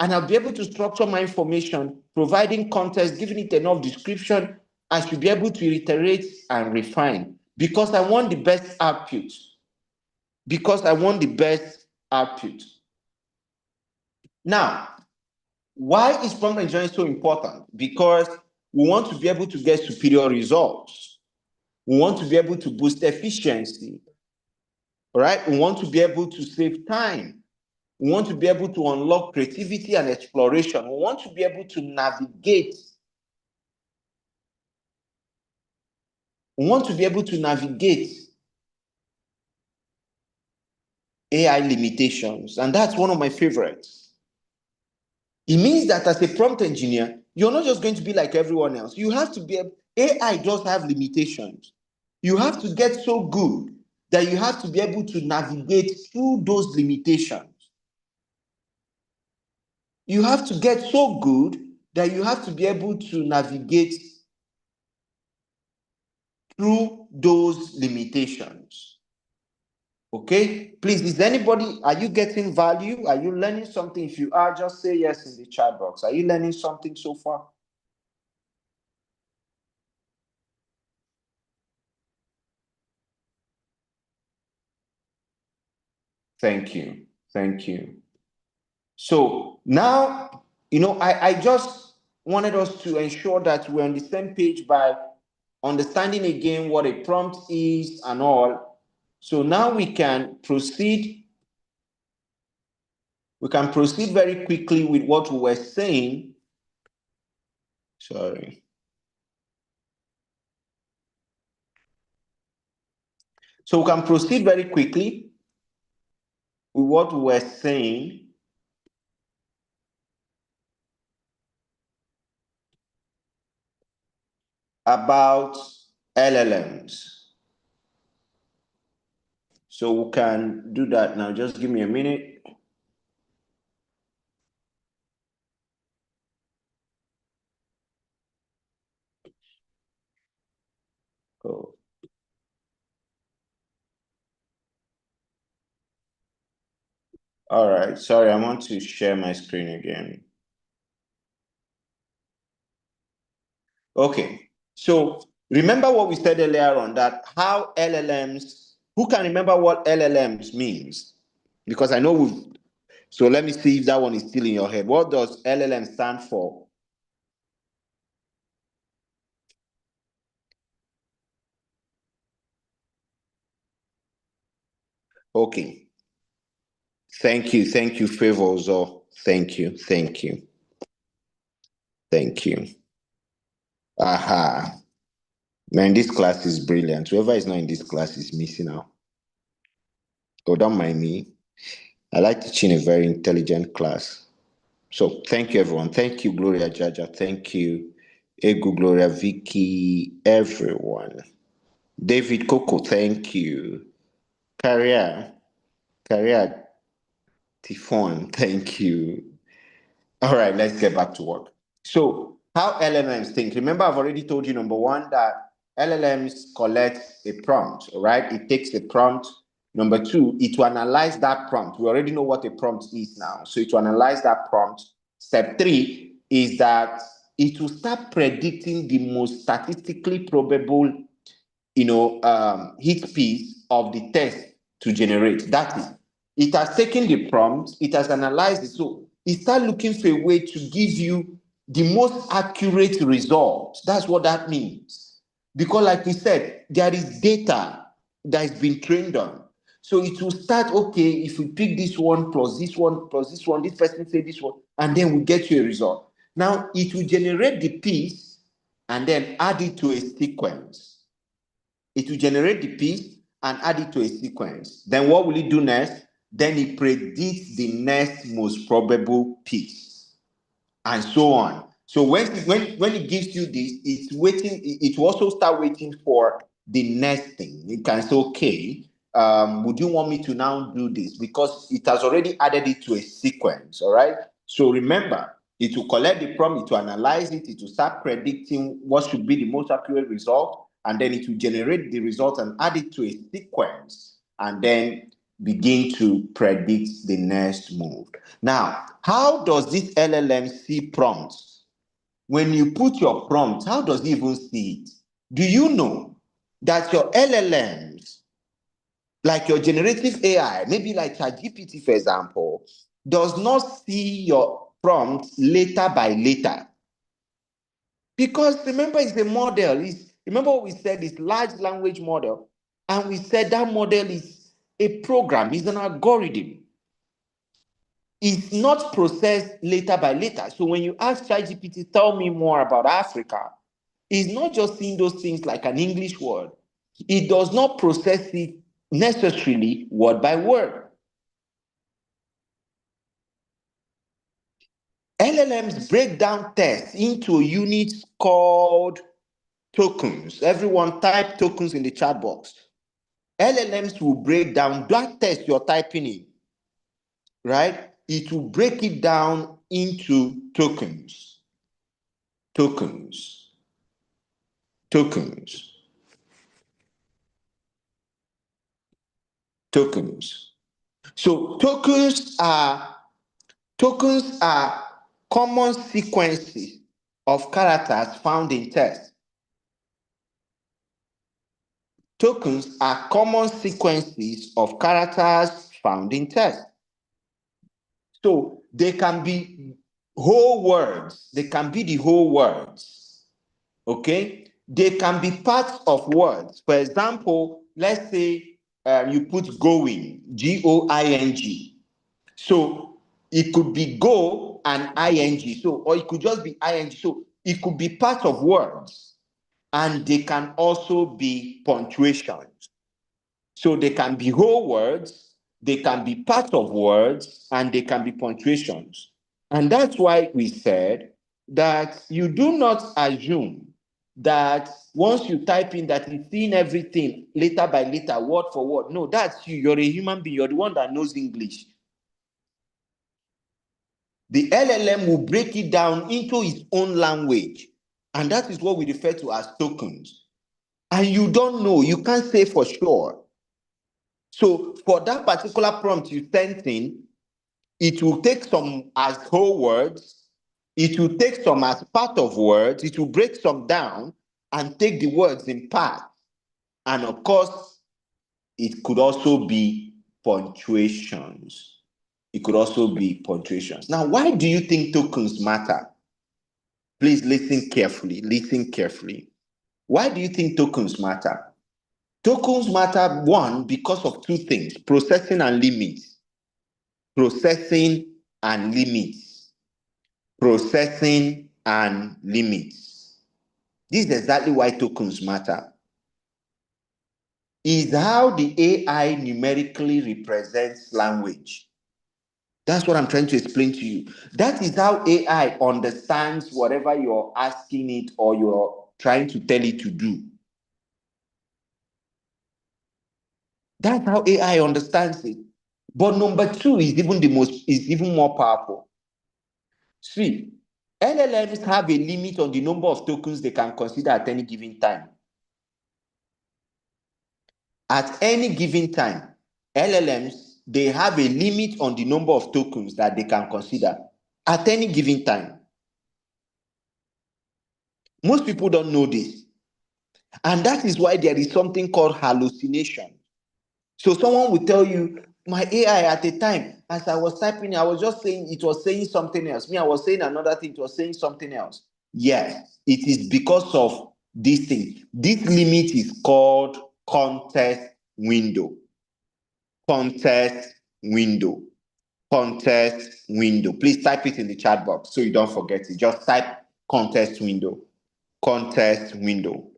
and I'll be able to structure my information, providing context, giving it enough description. I should be able to iterate and refine because I want the best output. Because I want the best output. Now, why is prompt engineering so important? Because we want to be able to get superior results. We want to be able to boost efficiency. All right? We want to be able to save time. We want to be able to unlock creativity and exploration. We want to be able to navigate. We want to be able to navigate AI limitations. And that's one of my favorites. It means that as a prompt engineer, you're not just going to be like everyone else. You have to be, AI does have limitations. You have to get so good that you have to be able to navigate through those limitations. You have to get so good that you have to be able to navigate through those limitations. Okay? Please, is anybody, are you getting value? Are you learning something? If you are, just say yes in the chat box. Are you learning something so far? Thank you. Thank you. So now, I just wanted us to ensure that we're on the same page by understanding again what a prompt is and all. So now we can proceed. We can proceed very quickly with what we were saying. Sorry. So we can proceed very quickly with what we were saying about LLMs. So we can do that now. Just give me a minute. Oh. All right. Sorry, I want to share my screen again. Okay. So remember what we said earlier on, that how LLMs, who can remember what LLMs means? Because I know so let me see if that one is still in your head. What does LLM stand for? Okay. Thank you. Thank you, Favozo. Thank you. Thank you. Thank you. Aha. Man, this class is brilliant. Whoever is not in this class is missing out. Oh, don't mind me. I like teaching a very intelligent class. So thank you, everyone. Thank you, Gloria Jaja. Thank you, Egu, Gloria, Vicky, everyone. David Coco, thank you. Career, Career Tifon, thank you. All right, let's get back to work. So, how LLMs think? Remember, I've already told you number one that LLMs collect a prompt, all right? It takes a prompt. Number two, it will analyze that prompt. We already know what a prompt is now. So, it will analyze that prompt. Step three is that it will start predicting the most statistically probable hit piece of the test to generate. That is, it has taken the prompt, it has analyzed it. So it starts looking for a way to give you the most accurate result. That's what that means. Because, like we said, there is data that has been trained on. So it will start, okay, if we pick this one plus this one plus this one, this person say this one, and then we get you a result. Now it will generate the piece and then add it to a sequence. It will generate the piece and add it to a sequence. Then what will it do next? Then it predicts the next most probable piece, and so on. So when it gives you this, it's waiting. It will also start waiting for the next thing. It can say, okay, would you want me to now do this? Because it has already added it to a sequence. All right. So remember, it will collect the prompt, it will analyze it, it will start predicting what should be the most accurate result, and then it will generate the result and add it to a sequence, and then begin to predict the next move. Now, how does this LLM see prompts? When you put your prompt, how does it even see it? Do you know that your LLMs, like your generative AI, maybe like ChatGPT, for example, does not see your prompt later by later? Because remember, it's a model. Remember what we said, it's large language model. And we said that model is a program, it's an algorithm. It's not processed later by later. So when you ask ChatGPT, tell me more about Africa, it's not just seeing those things like an English word. It does not process it necessarily word by word. LLMs break down tests into units called tokens. Everyone type tokens in the chat box. LLMs will break down that test you're typing in, right? It will break it down into tokens. Tokens. Tokens. Tokens. So tokens are common sequences of characters found in text. Tokens are common sequences of characters found in text. So they can be whole words. They can be the whole words. Okay? They can be parts of words. For example, let's say you put going, Going. So it could be go and ing. So, or it could just be ing. So it could be part of words, and they can also be punctuations. So they can be whole words, they can be part of words, and they can be punctuations. And that's why we said that you do not assume that once you type in that it's seeing everything letter by letter, word for word. No, that's you. You're a human being. You're the one that knows English. The LLM will break it down into its own language. And that is what we refer to as tokens. And you don't know, you can't say for sure. So for that particular prompt you sent in, it will take some as whole words, it will take some as part of words, it will break some down and take the words in part. And of course, it could also be punctuations. It could also be punctuations. Now, why do you think tokens matter? Please listen carefully. Listen carefully. Why do you think tokens matter? Tokens matter, one, because of two things: processing and limits. Processing and limits. Processing and limits. This is exactly why tokens matter. Is how the AI numerically represents language. That's what I'm trying to explain to you. That is how AI understands whatever you're asking it or you're trying to tell it to do. That's how AI understands it. But number two is even more powerful. See, LLMs have a limit on the number of tokens they can consider at any given time. At any given time, LLMs, they have a limit on the number of tokens that they can consider at any given time. Most people don't know this. And that is why there is something called hallucination. So someone will tell you, my AI at the time, as I was typing, I was just saying, it was saying something else. Me, I was saying another thing, it was saying something else. Yes, it is because of this thing. This limit is called context window. Context window. Context window. Please type it in the chat box so you don't forget it. Just type context window. Context window.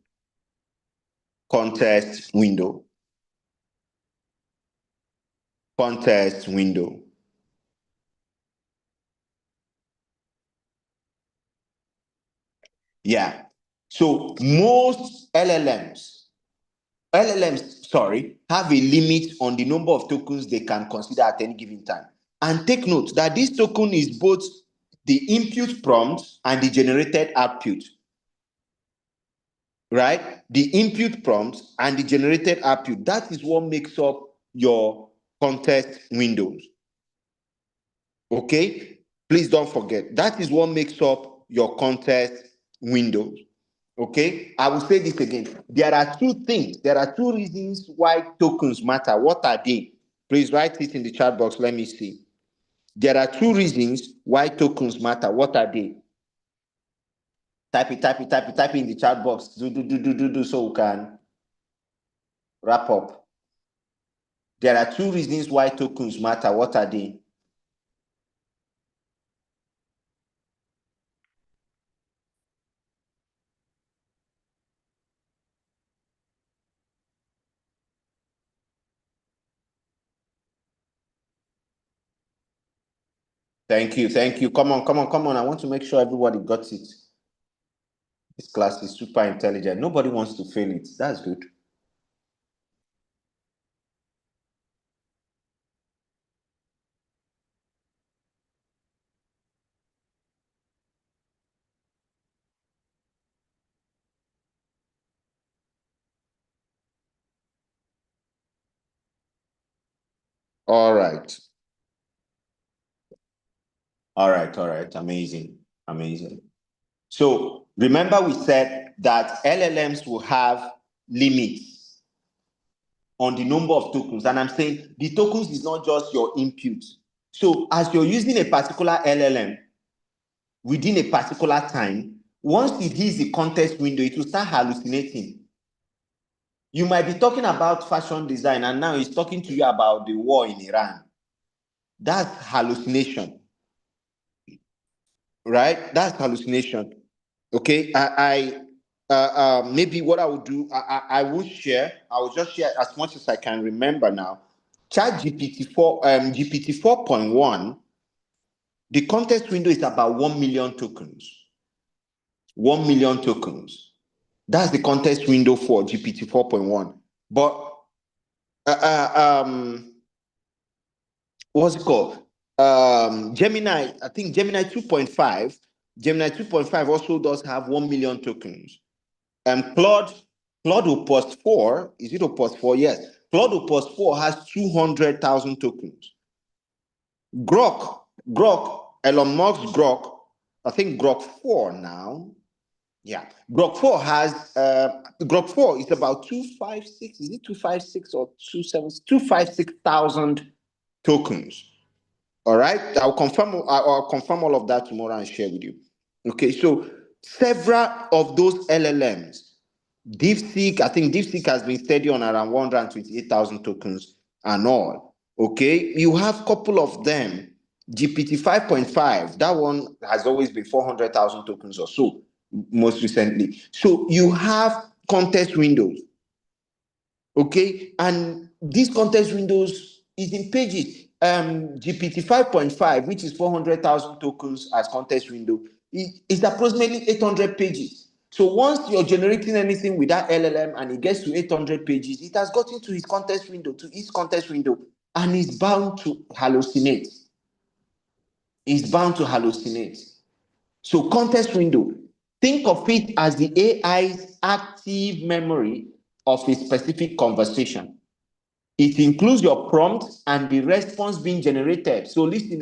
Context window. Context window. Yeah. So most LLMs, have a limit on the number of tokens they can consider at any given time. And take note that this token is both the input prompt and the generated output. Right? The input prompt and the generated output. That is what makes up your context windows. Okay? Please don't forget. That is what makes up your context windows. Okay? I will say this again. There are two things. There are two reasons why tokens matter. What are they? Please write it in the chat box. Let me see. There are two reasons why tokens matter. What are they? Type it in the chat box. Do so we can wrap up. There are two reasons why tokens matter. What are they? Thank you. Come on. I want to make sure everybody got it. This class is super intelligent. Nobody wants to fail it. That's good. All right. All right. Amazing. So remember we said that LLMs will have limits on the number of tokens. And I'm saying the tokens is not just your input. So as you're using a particular LLM within a particular time, once it hits the context window, it will start hallucinating. You might be talking about fashion design, and now it's talking to you about the war in Iran. That's hallucination, right? That's hallucination. Okay, maybe what I would do, I will share. I will just share as much as I can remember now. Chat GPT 4.1. The context window is about 1 million tokens. 1 million tokens. That's the context window for GPT 4.1. But what's it called? Gemini, I think Gemini 2.5. Gemini 2.5 also does have 1 million tokens. Claude Opus 4, is it Opus 4? Yes. Claude Opus 4 has 200,000 tokens. Elon Musk's Grok, I think Grok 4 now. Yeah. Grok 4 has, Grok 4 is about 256, is it 256 or 256,000 tokens. All right. I'll confirm all of that tomorrow and share with you. Okay. So several of those LLMs, DeepSeek, I think DeepSeek has been steady on around 128,000 tokens and all. Okay. You have a couple of them. GPT 5.5, that one has always been 400,000 tokens or so. most recently. So you have context windows, okay? And these context windows is in pages. GPT 5.5, which is 400,000 tokens as context window, is approximately 800 pages. So once you're generating anything with that LLM and it gets to 800 pages, it has gotten to its context window, and is bound to hallucinate. It's bound to hallucinate. So context window, think of it as the AI's active memory of a specific conversation. It includes your prompt and the response being generated. So listen,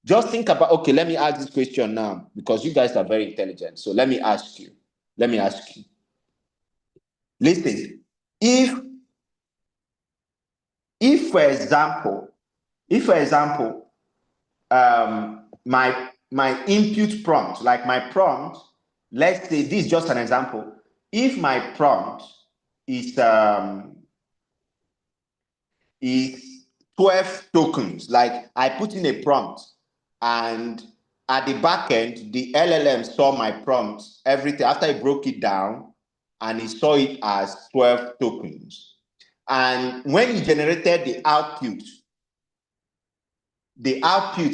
just think about, okay, let me ask this question now because you guys are very intelligent. So let me ask you. Listen, if for example, my input prompt, like my prompt, let's say this is just an example. If my prompt is 12 tokens, like I put in a prompt and at the back end, the LLM saw my prompt, everything after I broke it down and he saw it as 12 tokens. And when he generated the output,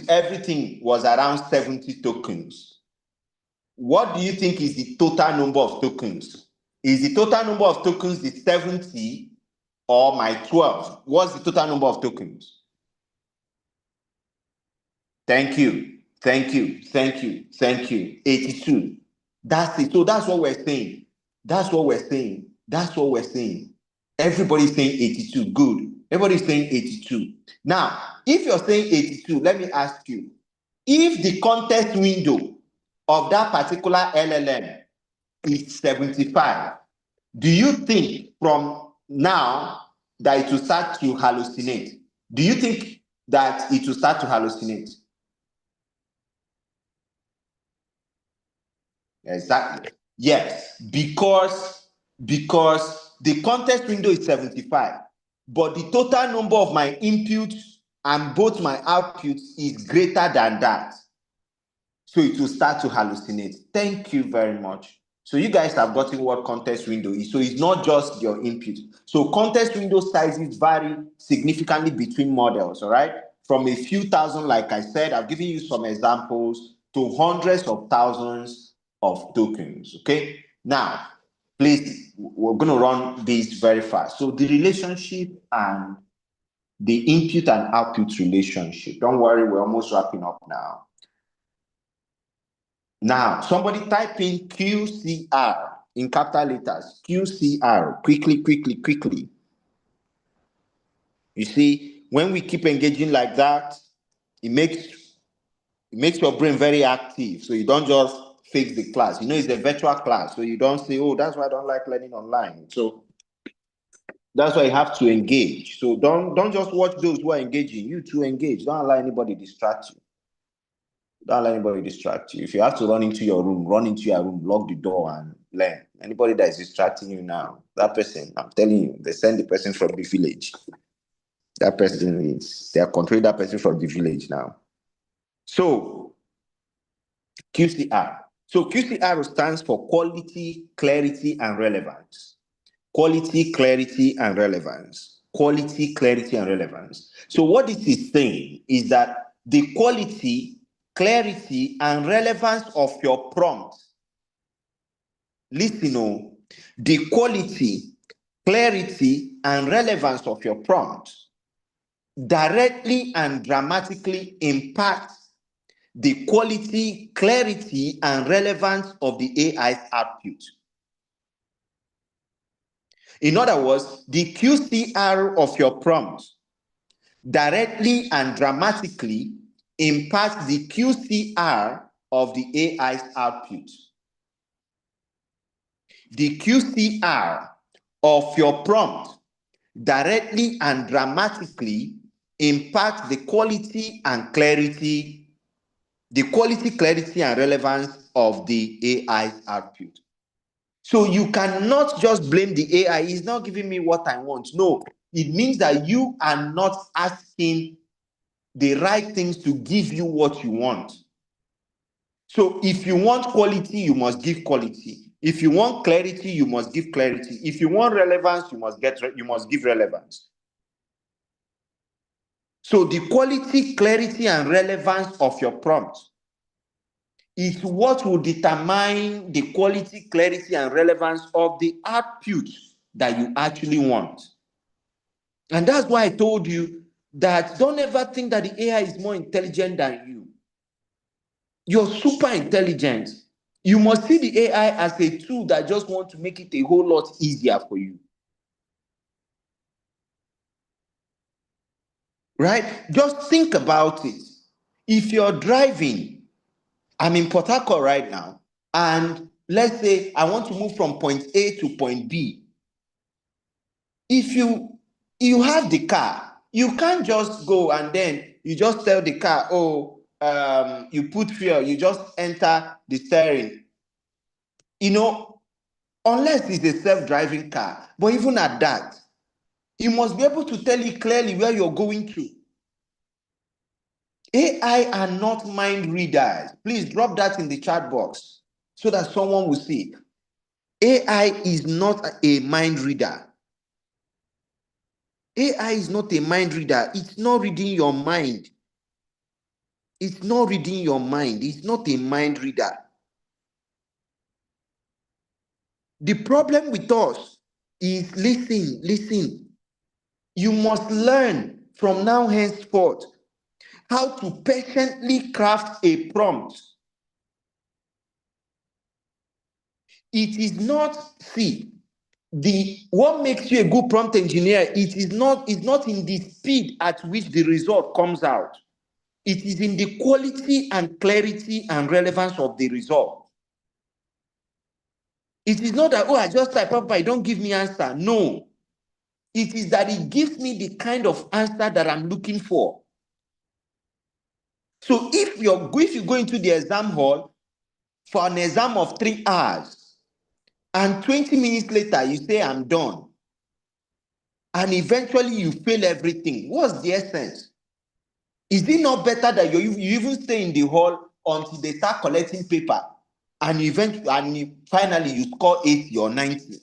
everything was around 70 tokens. What do you think is the total number of tokens? Is the total number of tokens the 70 or my 12? What's the total number of tokens? Thank you. 82. That's it. So that's what we're saying. Everybody's saying 82. Good. Everybody's saying 82. Now, if you're saying 82, let me ask you, if the context window of that particular LLM is 75, do you think from now that it will start to hallucinate? Do you think that it will start to hallucinate? Exactly. Yes, because the context window is 75, but the total number of my inputs and both my outputs is greater than that. So it will start to hallucinate. Thank you very much. So you guys have gotten what context window is. So it's not just your input. So context window sizes vary significantly between models, all right? From a few thousand, like I said, I've given you some examples, to hundreds of thousands of tokens, okay? Now, please, we're going to run this very fast. So the relationship and the input and output relationship. Don't worry, we're almost wrapping up now. Now, somebody type in QCR in capital letters. QCR. Quickly. You see, when we keep engaging like that, it makes your brain very active. So you don't just fake the class. It's a virtual class. So you don't say, oh, that's why I don't like learning online. So that's why you have to engage. So don't just watch those who are engaging. You too engage. Don't allow anybody distract you. Don't let anybody distract you. If you have to run into your room, lock the door and learn. Anybody that is distracting you now, that person, I'm telling you, they send the person from the village. That person they are controlling that person from the village now. So, QCR. So, QCR stands for quality, clarity, and relevance. Quality, clarity, and relevance. Quality, clarity, and relevance. So, what this is saying is that the quality, clarity, and relevance of your prompt. Listen, the quality, clarity, and relevance of your prompt directly and dramatically impact the quality, clarity, and relevance of the AI's output. In other words, the QCR of your prompt directly and dramatically impacts the QCR of the AI's output. The QCR of your prompt directly and dramatically impacts the quality, clarity, and relevance of the AI's output. So you cannot just blame the AI. It's not giving me what I want. No, it means that you are not asking the right things to give you what you want. So if you want quality, you must give quality. If you want clarity, you must give clarity. If you want relevance, you must give relevance. So the quality, clarity, and relevance of your prompt is what will determine the quality, clarity, and relevance of the output that you actually want. And that's why I told you that don't ever think that the AI is more intelligent than you. You're super intelligent. You must see the AI as a tool that just wants to make it a whole lot easier for you. Right? Just think about it. If you're driving, I'm in Port Harcourt right now, and let's say I want to move from point A to point B. If you have the car, you can't just go and then you just tell the car, oh, you put fuel, you just enter the steering. You know, unless it's a self-driving car. But even at that, you must be able to tell you clearly where you're going to. AI are not mind readers. Please drop that in the chat box so that someone will see. AI is not a mind reader. AI is not a mind reader. It's not reading your mind. It's not reading your mind. It's not a mind reader. The problem with us is listen. You must learn from now henceforth how to patiently craft a prompt. It is not, see, the what makes you a good prompt engineer, it's not in the speed at which the result comes out. It is in the quality and clarity and relevance of the result. It is not that, oh, I just type up, I don't give me answer. No. It is that it gives me the kind of answer that I'm looking for. So if you go into the exam hall for an exam of 3 hours, and 20 minutes later you say, I'm done, and eventually you fail everything, what's the essence? Is it not better that you even stay in the hall until they start collecting paper, and finally you score 80 or 90?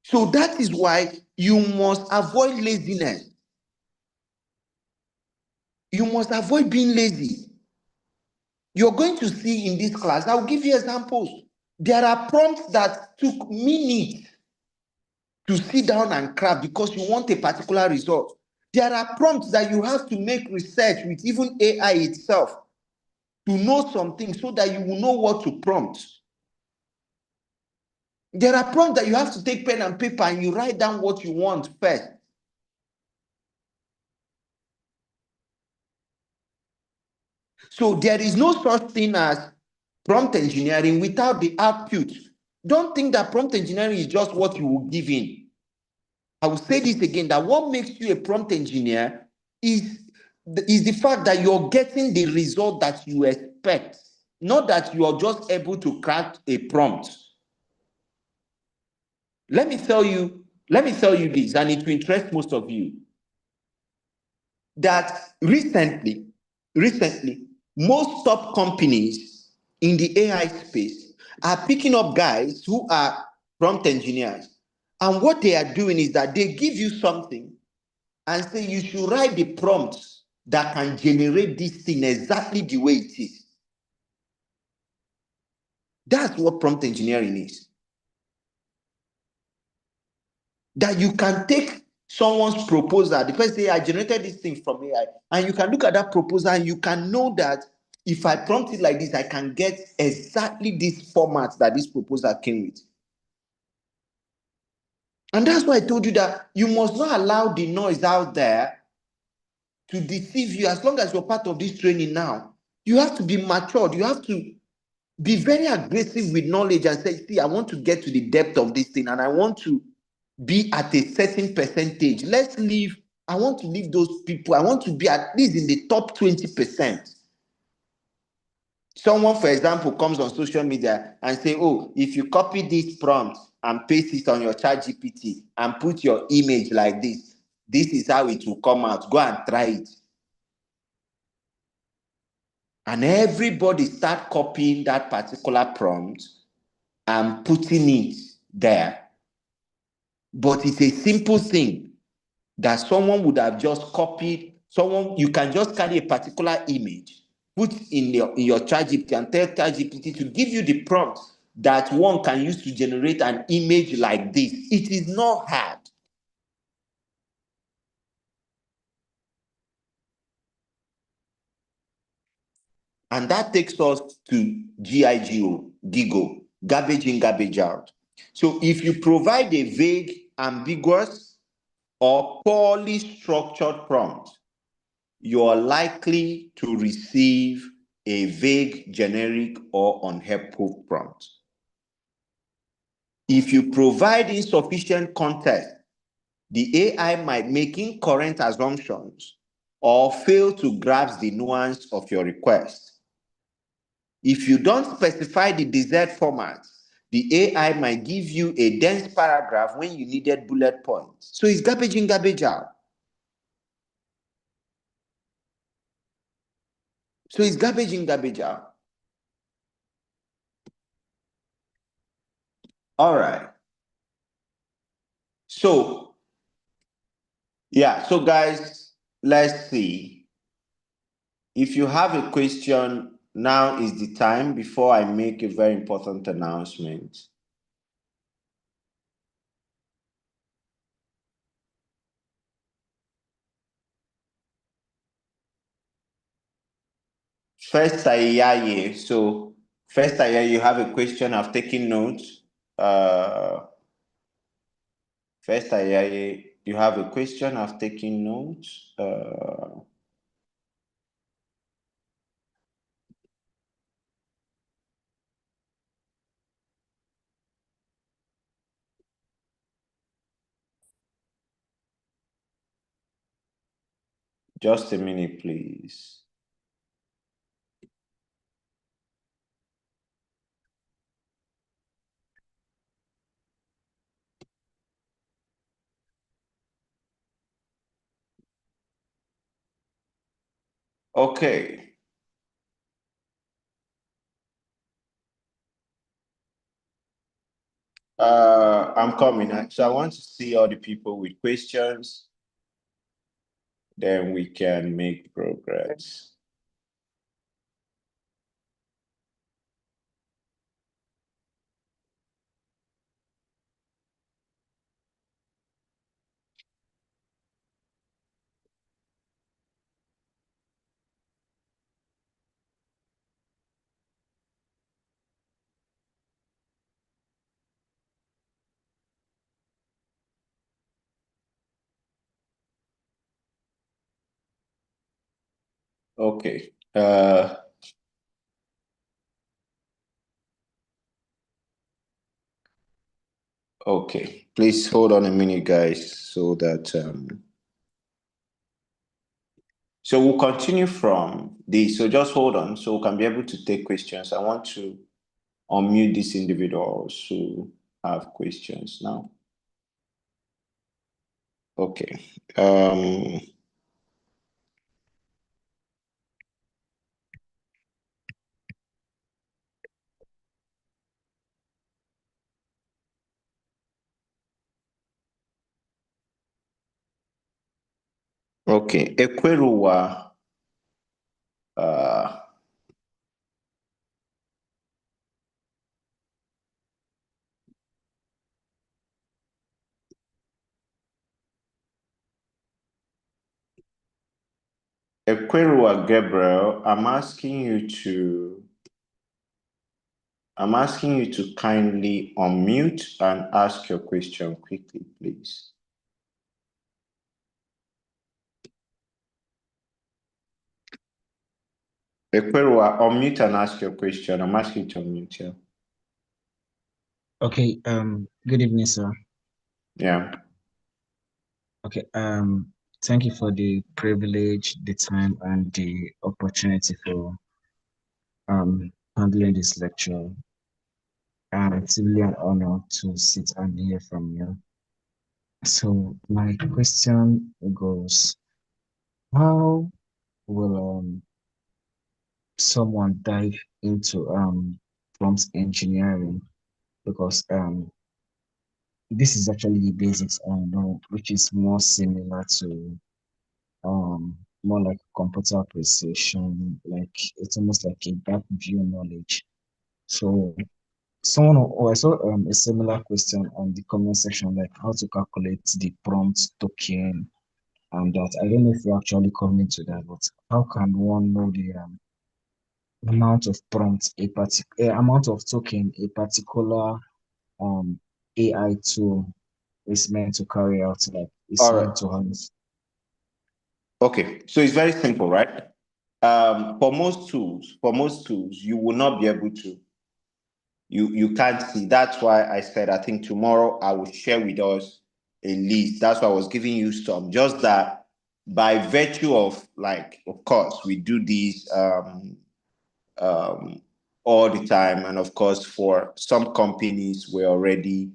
So that is why you must avoid laziness. You must avoid being lazy. You're going to see in this class, I'll give you examples. There are prompts that took minutes to sit down and craft because you want a particular result. There are prompts that you have to make research with even AI itself to know something so that you will know what to prompt. There are prompts that you have to take pen and paper and you write down what you want first. So there is no such thing as prompt engineering without the output. Don't think that prompt engineering is just what you will give in. I will say this again, that what makes you a prompt engineer is the fact that you're getting the result that you expect, not that you are just able to craft a prompt. Let me tell you this, and it will interest most of you, that recently, most top companies in the AI space are picking up guys who are prompt engineers. And what they are doing is that they give you something and say you should write the prompts that can generate this thing exactly the way it is. That's what prompt engineering is. That you can take someone's proposal, the person say, I generated this thing from AI, and you can look at that proposal and you can know that if I prompt it like this, I can get exactly this format that this proposal came with. And that's why I told you that you must not allow the noise out there to deceive you. As long as you're part of this training now, you have to be matured. You have to be very aggressive with knowledge and say, see, I want to get to the depth of this thing and I want to be at a certain percentage. I want to leave those people. I want to be at least in the top 20%. Someone, for example, comes on social media and say, oh, if you copy this prompt and paste it on your chat GPT and put your image like this is how it will come out. Go and try it. And everybody start copying that particular prompt and putting it there. But it's a simple thing that someone would have just copied. You can just carry a particular image, put in your ChatGPT and tell ChatGPT to give you the prompt that one can use to generate an image like this. It is not hard. And that takes us to GIGO, garbage in, garbage out. So if you provide a vague, ambiguous, or poorly structured prompt, you are likely to receive a vague, generic, or unhelpful prompt. If you provide insufficient context, the AI might make incorrect assumptions or fail to grasp the nuance of your request. If you don't specify the desired format, the AI might give you a dense paragraph when you needed bullet points. So it's garbage in, garbage out. So it's garbage in, garbage out. All right. So, yeah. So, guys, let's see. If you have a question, now is the time before I make a very important announcement. First, Ayaye. So, first, Ayaye, you have a question. I've taken notes. First, you have a question. I've taken notes. Just a minute, please. Okay. I'm coming. So I want to see all the people with questions. Then we can make progress. Okay. Okay. Please hold on a minute, guys, so that so we'll continue from this. So just hold on, so we can be able to take questions. I want to unmute these individuals who have questions now. Okay. Okay. Ekweruwa. Ekweruwa Gabriel, I'm asking you to kindly unmute and ask your question quickly, please. Ekweruwa, unmute and ask your question. I'm asking you to unmute, yeah. Okay, good evening, sir. Yeah. Okay, thank you for the privilege, the time, and the opportunity for handling this lecture. It's really an honor to sit and hear from you. So my question goes, how will someone dive into prompt engineering because this is actually the basics I know, which is more similar to more like computer appreciation, like it's almost like a back view knowledge. So or I saw a similar question on the comment section, like how to calculate the prompt token and that. I don't know if you actually come into that, but how can one know the amount of prompt, amount of token a particular um AI tool is meant to carry out, like it's All meant right. to have. Okay. So it's very simple, right? For most tools, you will not be able to. You can't see. That's why I said I think tomorrow I will share with us a list. That's why I was giving you some. Just that by virtue of, like, of course, we do these um, all the time, and of course, for some companies, we're already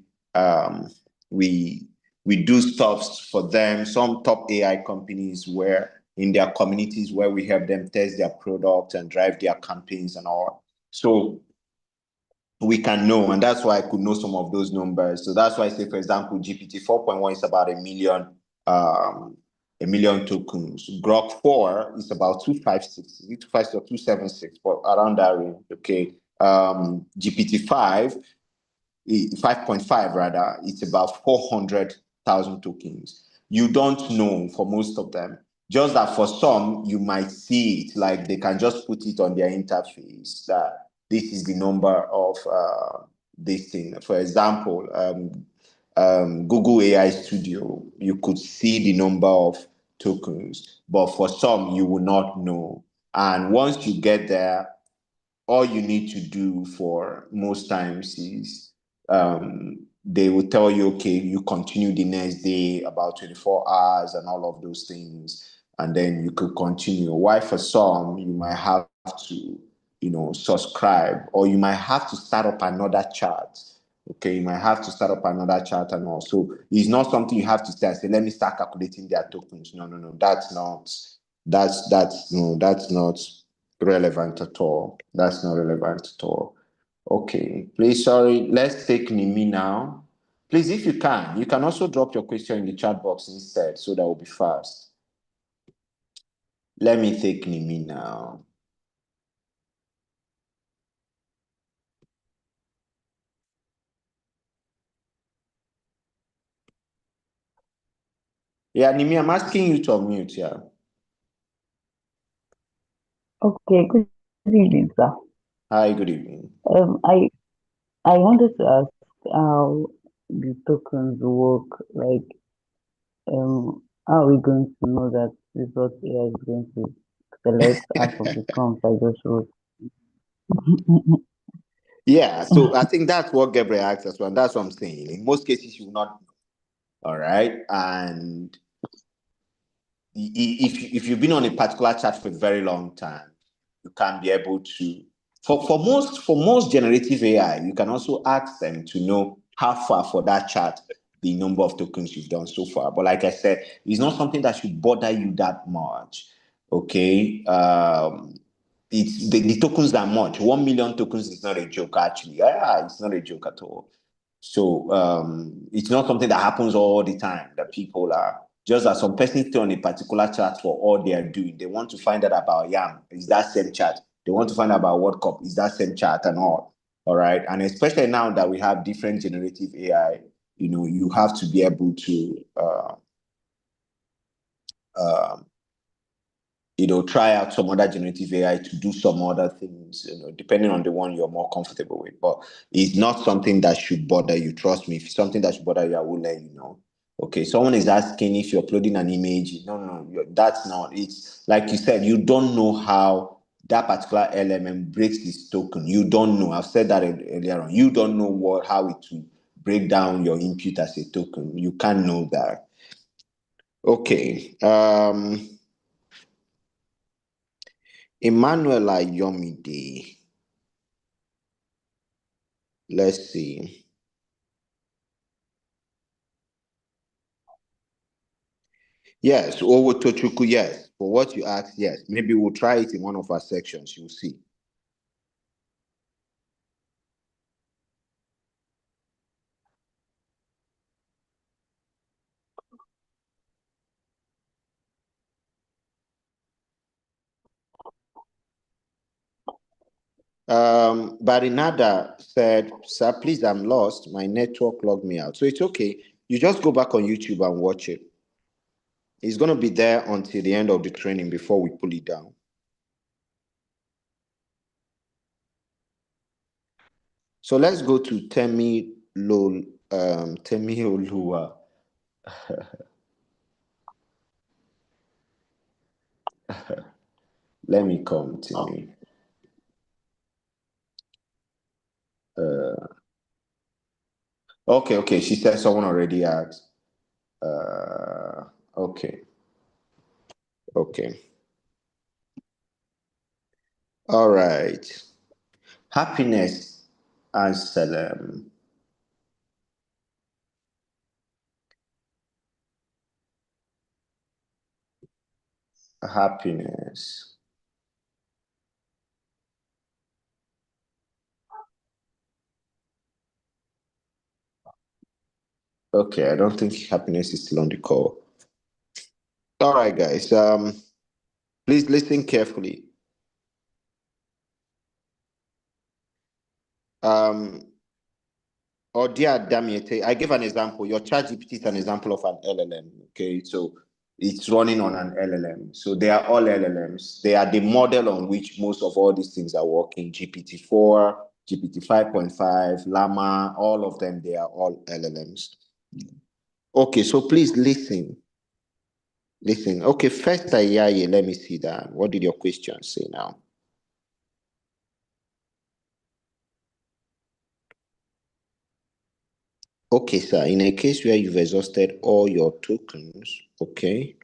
we we do stuff for them. Some top AI companies where in their communities where we help them test their product and drive their campaigns and all. So we can know, and that's why I could know some of those numbers. So that's why I say, for example, GPT 4.1 is about a million tokens. Grok 4 is about 256, is it 256 or 276, but around that range. Okay. GPT 5, 5.5 rather, it's about 400,000 tokens. You don't know for most of them. Just that for some, you might see it, like they can just put it on their interface that this is the number of this thing. For example, Google AI Studio, you could see the number of tokens, but for some, you will not know. And once you get there, all you need to do for most times is they will tell you, okay, you continue the next day about 24 hours and all of those things, and then you could continue. Why for some, you might have to, subscribe, or you might have to start up another chart. Okay, you might have to start up another chart and all. So it's not something you have to start say, let me start calculating their tokens. No, no, no, that's not relevant at all. That's not relevant at all. Okay, please, sorry. Let's take Nimi now. Please, if you can also drop your question in the chat box instead, so that will be fast. Let me take Nimi now. Yeah, Nimi, I'm asking you to unmute, yeah. Okay, good evening, sir. Hi, good evening. I wanted to ask how the tokens work. Like, how are we going to know that this is what AI is going to select half of the prompts I just wrote? Yeah, so I think that's what Gabriel asked us, and that's what I'm saying. In most cases, you will not know. All right. And if you've been on a particular chart for a very long time, you can be able to, for most generative AI, you can also ask them to know how far for that chart the number of tokens you've done so far. But like I said, it's not something that should bother you that much. Okay. It's the tokens that much. 1 million tokens is not a joke, actually. Yeah, it's not a joke at all. So it's not something that happens all the time that people are just as some person stay on a particular chart for all they are doing. They want to find out about YAM, is that same chart. They want to find out about World Cup, is that same chart and all. All right. And especially now that we have different generative AI, you have to be able to um, try out some other generative AI to do some other things, depending on the one you're more comfortable with. But it's not something that should bother you. Trust me, if it's something that should bother you, I will let you know. Okay, someone is asking if you're uploading an image. No, no, that's not. It's like you said, you don't know how that particular element breaks this token. You don't know. I've said that earlier on. You don't know how it will break down your input as a token. You can't know that. Okay. Emmanuel Ayomide. Let's see. Yes, Owo Tochukwu, yes. For what you asked, yes. Maybe we'll try it in one of our sections. You'll see. Barinada said, "Sir, please, I'm lost. My network logged me out." So it's okay. You just go back on YouTube and watch it. It's going to be there until the end of the training before we pull it down. So let's go to Temi Olua. Let me come to me. Okay. She said someone already asked. Okay. All right. Happiness and Salam. Happiness. Okay, I don't think Happiness is still on the call. All right, guys. Please listen carefully. Odia Damiete, I gave an example. Your ChatGPT is an example of an LLM. Okay, so it's running on an LLM. So they are all LLMs. They are the model on which most of all these things are working. GPT-4, GPT 5.5, Llama, all of them, they are all LLMs. Okay, so please listen. Listen. Okay, first, Ayaye, let me see that. What did your question say now? Okay, sir. In a case where you've exhausted all your tokens, okay.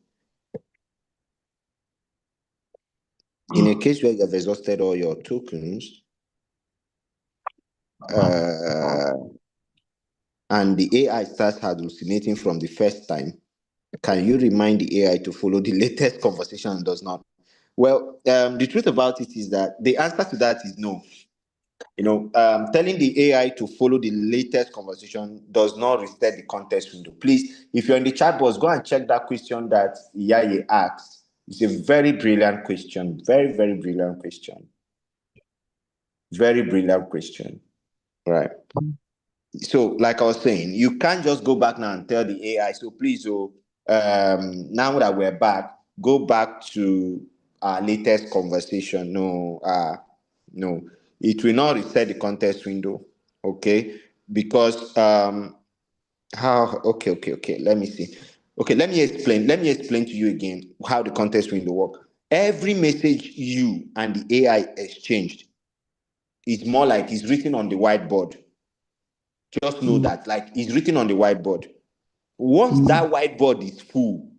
In a case where you have exhausted all your tokens, and the AI starts hallucinating from the first time, can you remind the AI to follow the latest conversation and does not? Well, the truth about it is that the answer to that is no. Telling the AI to follow the latest conversation does not reset the context window. Please, if you're in the chat box, go and check that question that Yaye asked. It's a very brilliant question. Very, very brilliant question. Very brilliant question. Right. So, like I was saying, you can't just go back now and tell the AI, so please, now that we're back, go back to our latest conversation. No, it will not reset the context window, okay? Because let me see. Okay, let me explain to you again how the context window works. Every message you and the AI exchanged is more like it's written on the whiteboard. Just know that, like, it's written on the whiteboard. Once that whiteboard is full,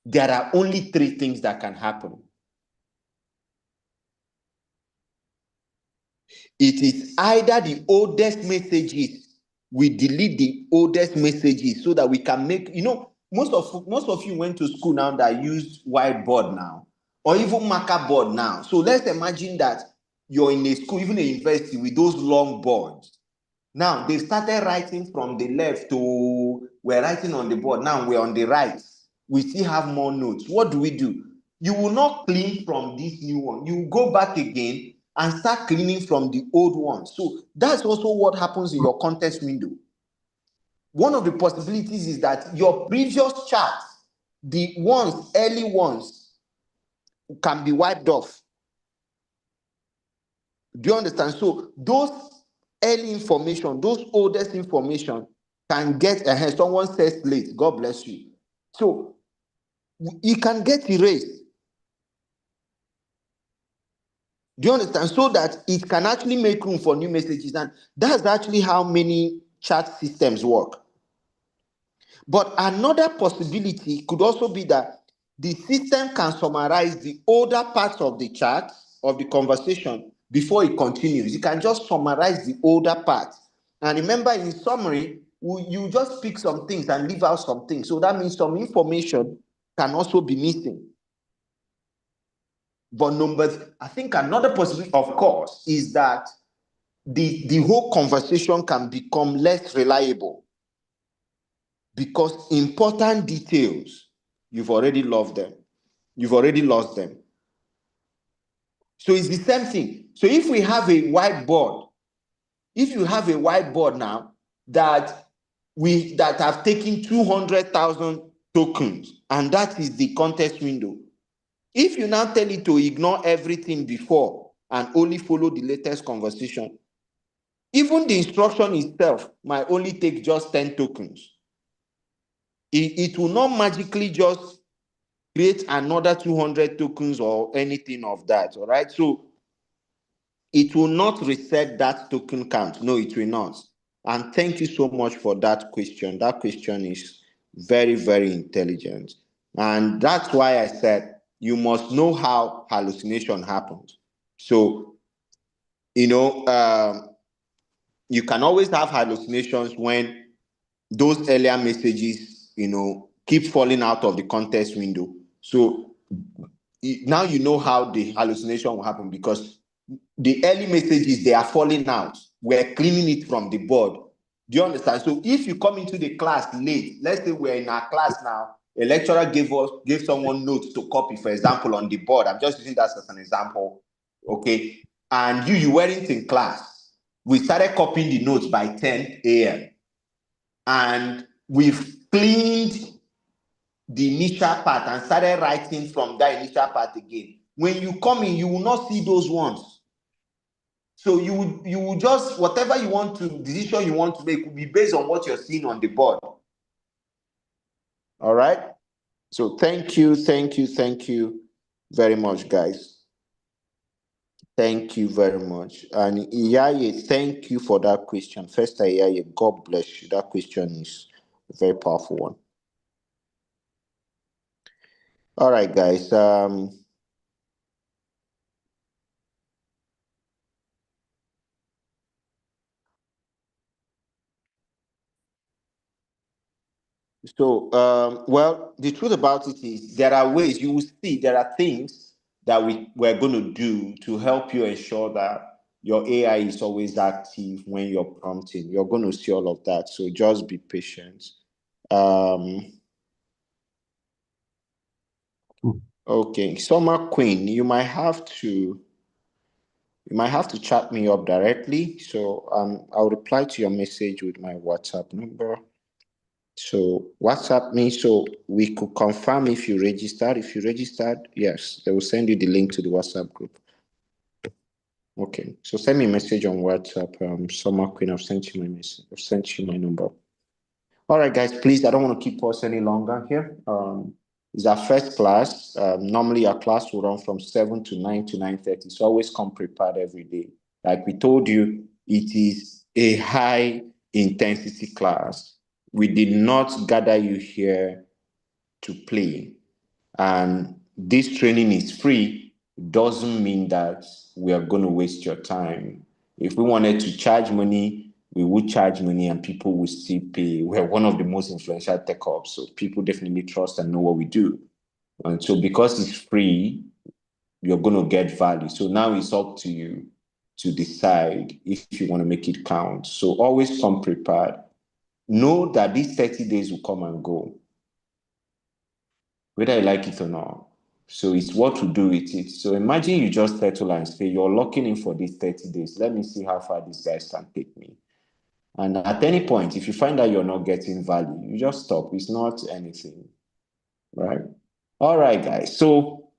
there are only three things that can happen. It is either the oldest messages, we delete the oldest messages so that we can make, most of you went to school now that used whiteboard now, or even marker board now. So let's imagine that you're in a school, even a university, with those long boards. Now they started writing from the left to, we're writing on the board. Now we're on the right. We still have more notes. What do? You will not clean from this new one. You go back again and start cleaning from the old one. So that's also what happens in your context window. One of the possibilities is that your previous charts, the early ones, can be wiped off. Do you understand? So those early information, those oldest information can get ahead. Someone says late, God bless you. So it can get erased. Do you understand? So that it can actually make room for new messages. And that's actually how many chat systems work. But another possibility could also be that the system can summarize the older parts of the chat, of the conversation, before it continues. You can just summarize the older parts. And remember, in summary, you just pick some things and leave out some things. So that means some information can also be missing. But I think another possibility, of course, is that the whole conversation can become less reliable because important details, you've already lost them. You've already lost them. So it's the same thing. So if we have a whiteboard, if you have a whiteboard now that have taken 200,000 tokens, and that is the contest window. If you now tell it to ignore everything before and only follow the latest conversation, even the instruction itself might only take just 10 tokens. It will not magically just create another 200 tokens or anything of that, all right? So it will not reset that token count. No, it will not. And thank you so much for that question. That question is very, very intelligent. And that's why I said you must know how hallucination happens. So, you can always have hallucinations when those earlier messages, keep falling out of the context window. So now you know how the hallucination will happen because the early messages, they are falling out. We're cleaning it from the board. Do you understand? So if you come into the class late, let's say we're in our class now, a lecturer gave someone notes to copy, for example, on the board. I'm just using that as an example. Okay. And you weren't in class. We started copying the notes by 10 a.m. And we've cleaned the initial part and started writing from that initial part again. When you come in, you will not see those ones. So you will just, whatever you want to, decision you want to make will be based on what you're seeing on the board. All right? So thank you very much, guys. Thank you very much. And Iyaye, thank you for that question. First, Iyaye, God bless you. That question is a very powerful one. All right, guys. So, well, the truth about it is there are ways you will see, there are things that we're going to do to help you ensure that your AI is always active when you're prompting. You're going to see all of that. So just be patient. Okay, Summer Queen, you might have to chat me up directly. So I'll reply to your message with my WhatsApp number. So WhatsApp me so we could confirm if you registered. If you registered, yes, they will send you the link to the WhatsApp group. Okay, so send me a message on WhatsApp. Summer Queen, I've sent you my message. I've sent you my number. All right, guys, please, I don't want to keep us any longer here. It's our first class. Normally, our class will run from 7 to 9 to 9:30. So always come prepared every day. Like we told you, it is a high intensity class. We did not gather you here to play. And this training is free. Doesn't mean that we are going to waste your time. If we wanted to charge money, we would charge money and people will still pay. We're one of the most influential tech ops, so people definitely trust and know what we do. And so because it's free, you're going to get value. So now it's up to you to decide if you want to make it count. So always come prepared. Know that these 30 days will come and go, whether you like it or not. So it's what to do with it. So imagine you just settle and say, you're locking in for these 30 days. Let me see how far these guys can take me. And at any point, if you find that you're not getting value, you just stop. It's not anything, right? All right, guys. So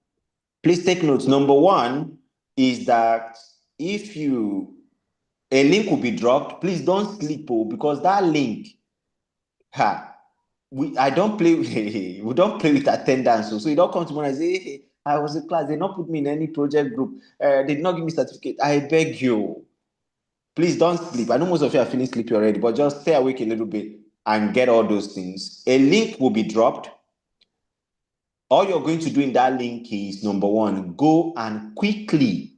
please take notes. Number one is that if a link will be dropped, please don't sleep, because that link, I don't play we don't play with attendance. So you don't come tomorrow and say, hey, I was in class, they not put me in any project group, they did not give me certificate. I beg you, please don't sleep. I know most of you are feeling sleepy already, but just stay awake a little bit and get all those things. A link will be dropped. All you're going to do in that link is, number one, go and quickly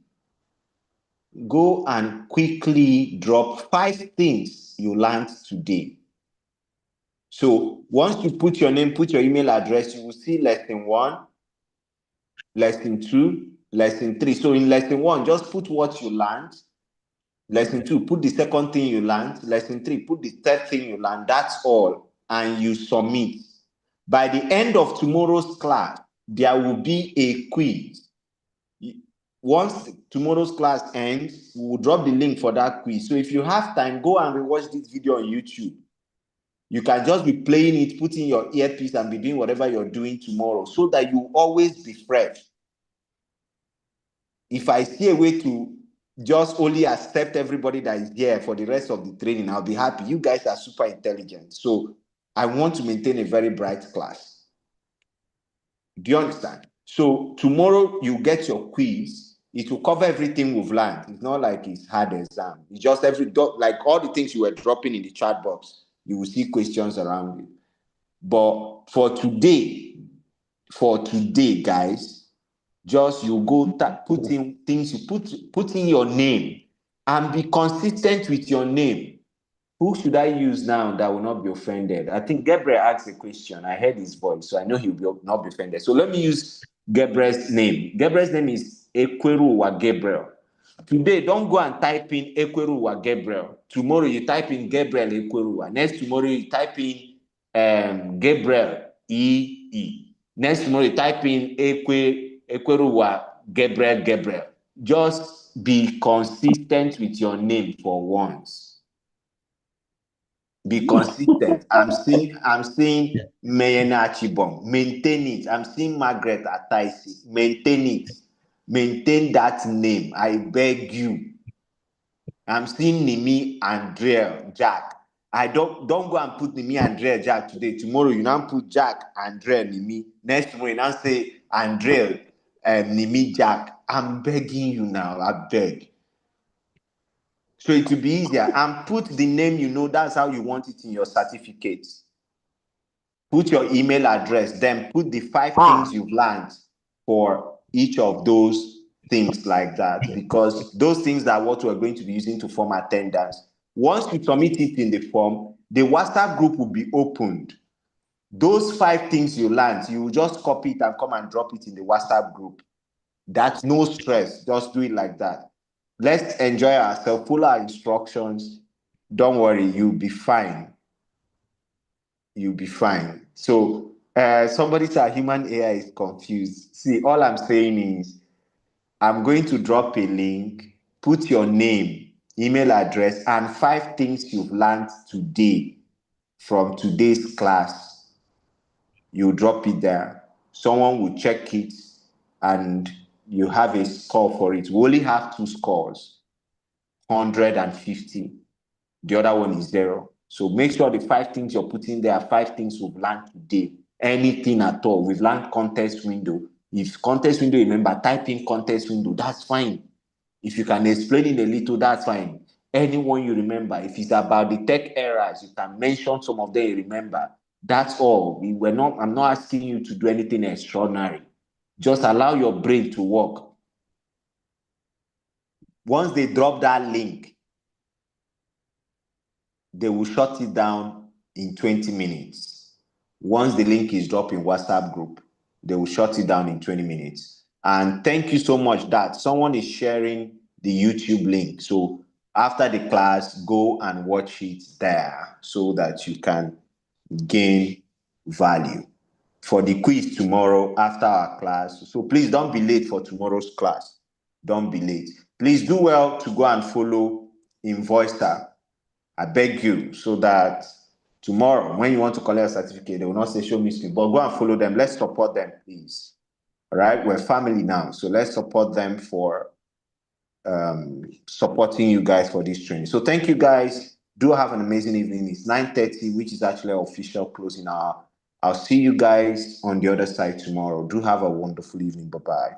drop 5 things you learned today. So once you put your name, put your email address, you will see lesson 1, lesson 2, lesson 3. So in lesson 1, just put what you learned. Lesson 2, put the second thing you learned. Lesson 3, put the third thing you learned. That's all. And you submit. By the end of tomorrow's class, there will be a quiz. Once tomorrow's class ends, we will drop the link for that quiz. So if you have time, go and rewatch this video on YouTube. You can just be playing it, putting your earpiece and be doing whatever you're doing tomorrow so that you always be fresh. If I see a way to just only accept everybody that is here for the rest of the training, I'll be happy. You guys are super intelligent. So I want to maintain a very bright class. Do you understand? So tomorrow you get your quiz. It will cover everything we've learned. It's not like it's hard exam. It's just like all the things you were dropping in the chat box. You will see questions around it. But for today, guys, just you go put in things, you put in your name and be consistent with your name. Who should I use now that will not be offended? I think Gabriel asked a question. I heard his voice, so I know he will not be offended. So let me use Gabriel's name. Gabriel's name is Ekweruwa Gabriel. Today, don't go and type in Ekweruwa Gabriel. Tomorrow, you type in Gabriel Ekweruwa. Next tomorrow, you type in Gabriel E. Next tomorrow, you type in Ekweruwa Gabriel. Just be consistent with your name for once. Be consistent. I'm seeing Mayena Achibong. Maintain it. I'm seeing Margaret Ataisi. Maintain it. Maintain that name. I beg you. I'm seeing Nimi Andrea Jack. I don't go and put Nimi Andrea Jack today. Tomorrow you now put Jack Andrea Nimi. Next tomorrow you now say Andrea Nimi Jack. I'm begging you now. I beg. So it will be easier. And put the name you know, that's how you want it in your certificate. Put your email address, then put the 5 things you've learned for each of those things like that, because those things are what we're going to be using to form attendance. Once you submit it in the form, the WhatsApp group will be opened. Those 5 things you learned, you will just copy it and come and drop it in the WhatsApp group. That's no stress. Just do it like that. Let's enjoy ourselves, follow our instructions. Don't worry, you'll be fine. You'll be fine. So somebody said human AI is confused. See, all I'm saying is I'm going to drop a link, put your name, email address, and 5 things you've learned today from today's class. You drop it there. Someone will check it and you have a score for it. We only have 2 scores, 150. The other one is 0. So make sure the 5 things you're putting there are 5 things we've learned today. Anything at all. We've learned contest window. If contest window, remember, type in contest window. That's fine. If you can explain it a little, that's fine. Anyone you remember. If it's about the tech errors, you can mention some of them you remember. That's all. I'm not asking you to do anything extraordinary. Just allow your brain to work. Once they drop that link, they will shut it down in 20 minutes. Once the link is dropped in WhatsApp group, they will shut it down in 20 minutes. And thank you so much that someone is sharing the YouTube link. So after the class, go and watch it there so that you can gain value for the quiz tomorrow after our class. So please don't be late for tomorrow's class. Don't be late. Please do well to go and follow Invoicer. I beg you, so that tomorrow, when you want to collect a certificate, they will not say show me screen, but go and follow them. Let's support them, please. All right, we're family now, so let's support them for supporting you guys for this training. So thank you guys. Do have an amazing evening. It's 9:30, which is actually our official closing hour. I'll see you guys on the other side tomorrow. Do have a wonderful evening. Bye-bye.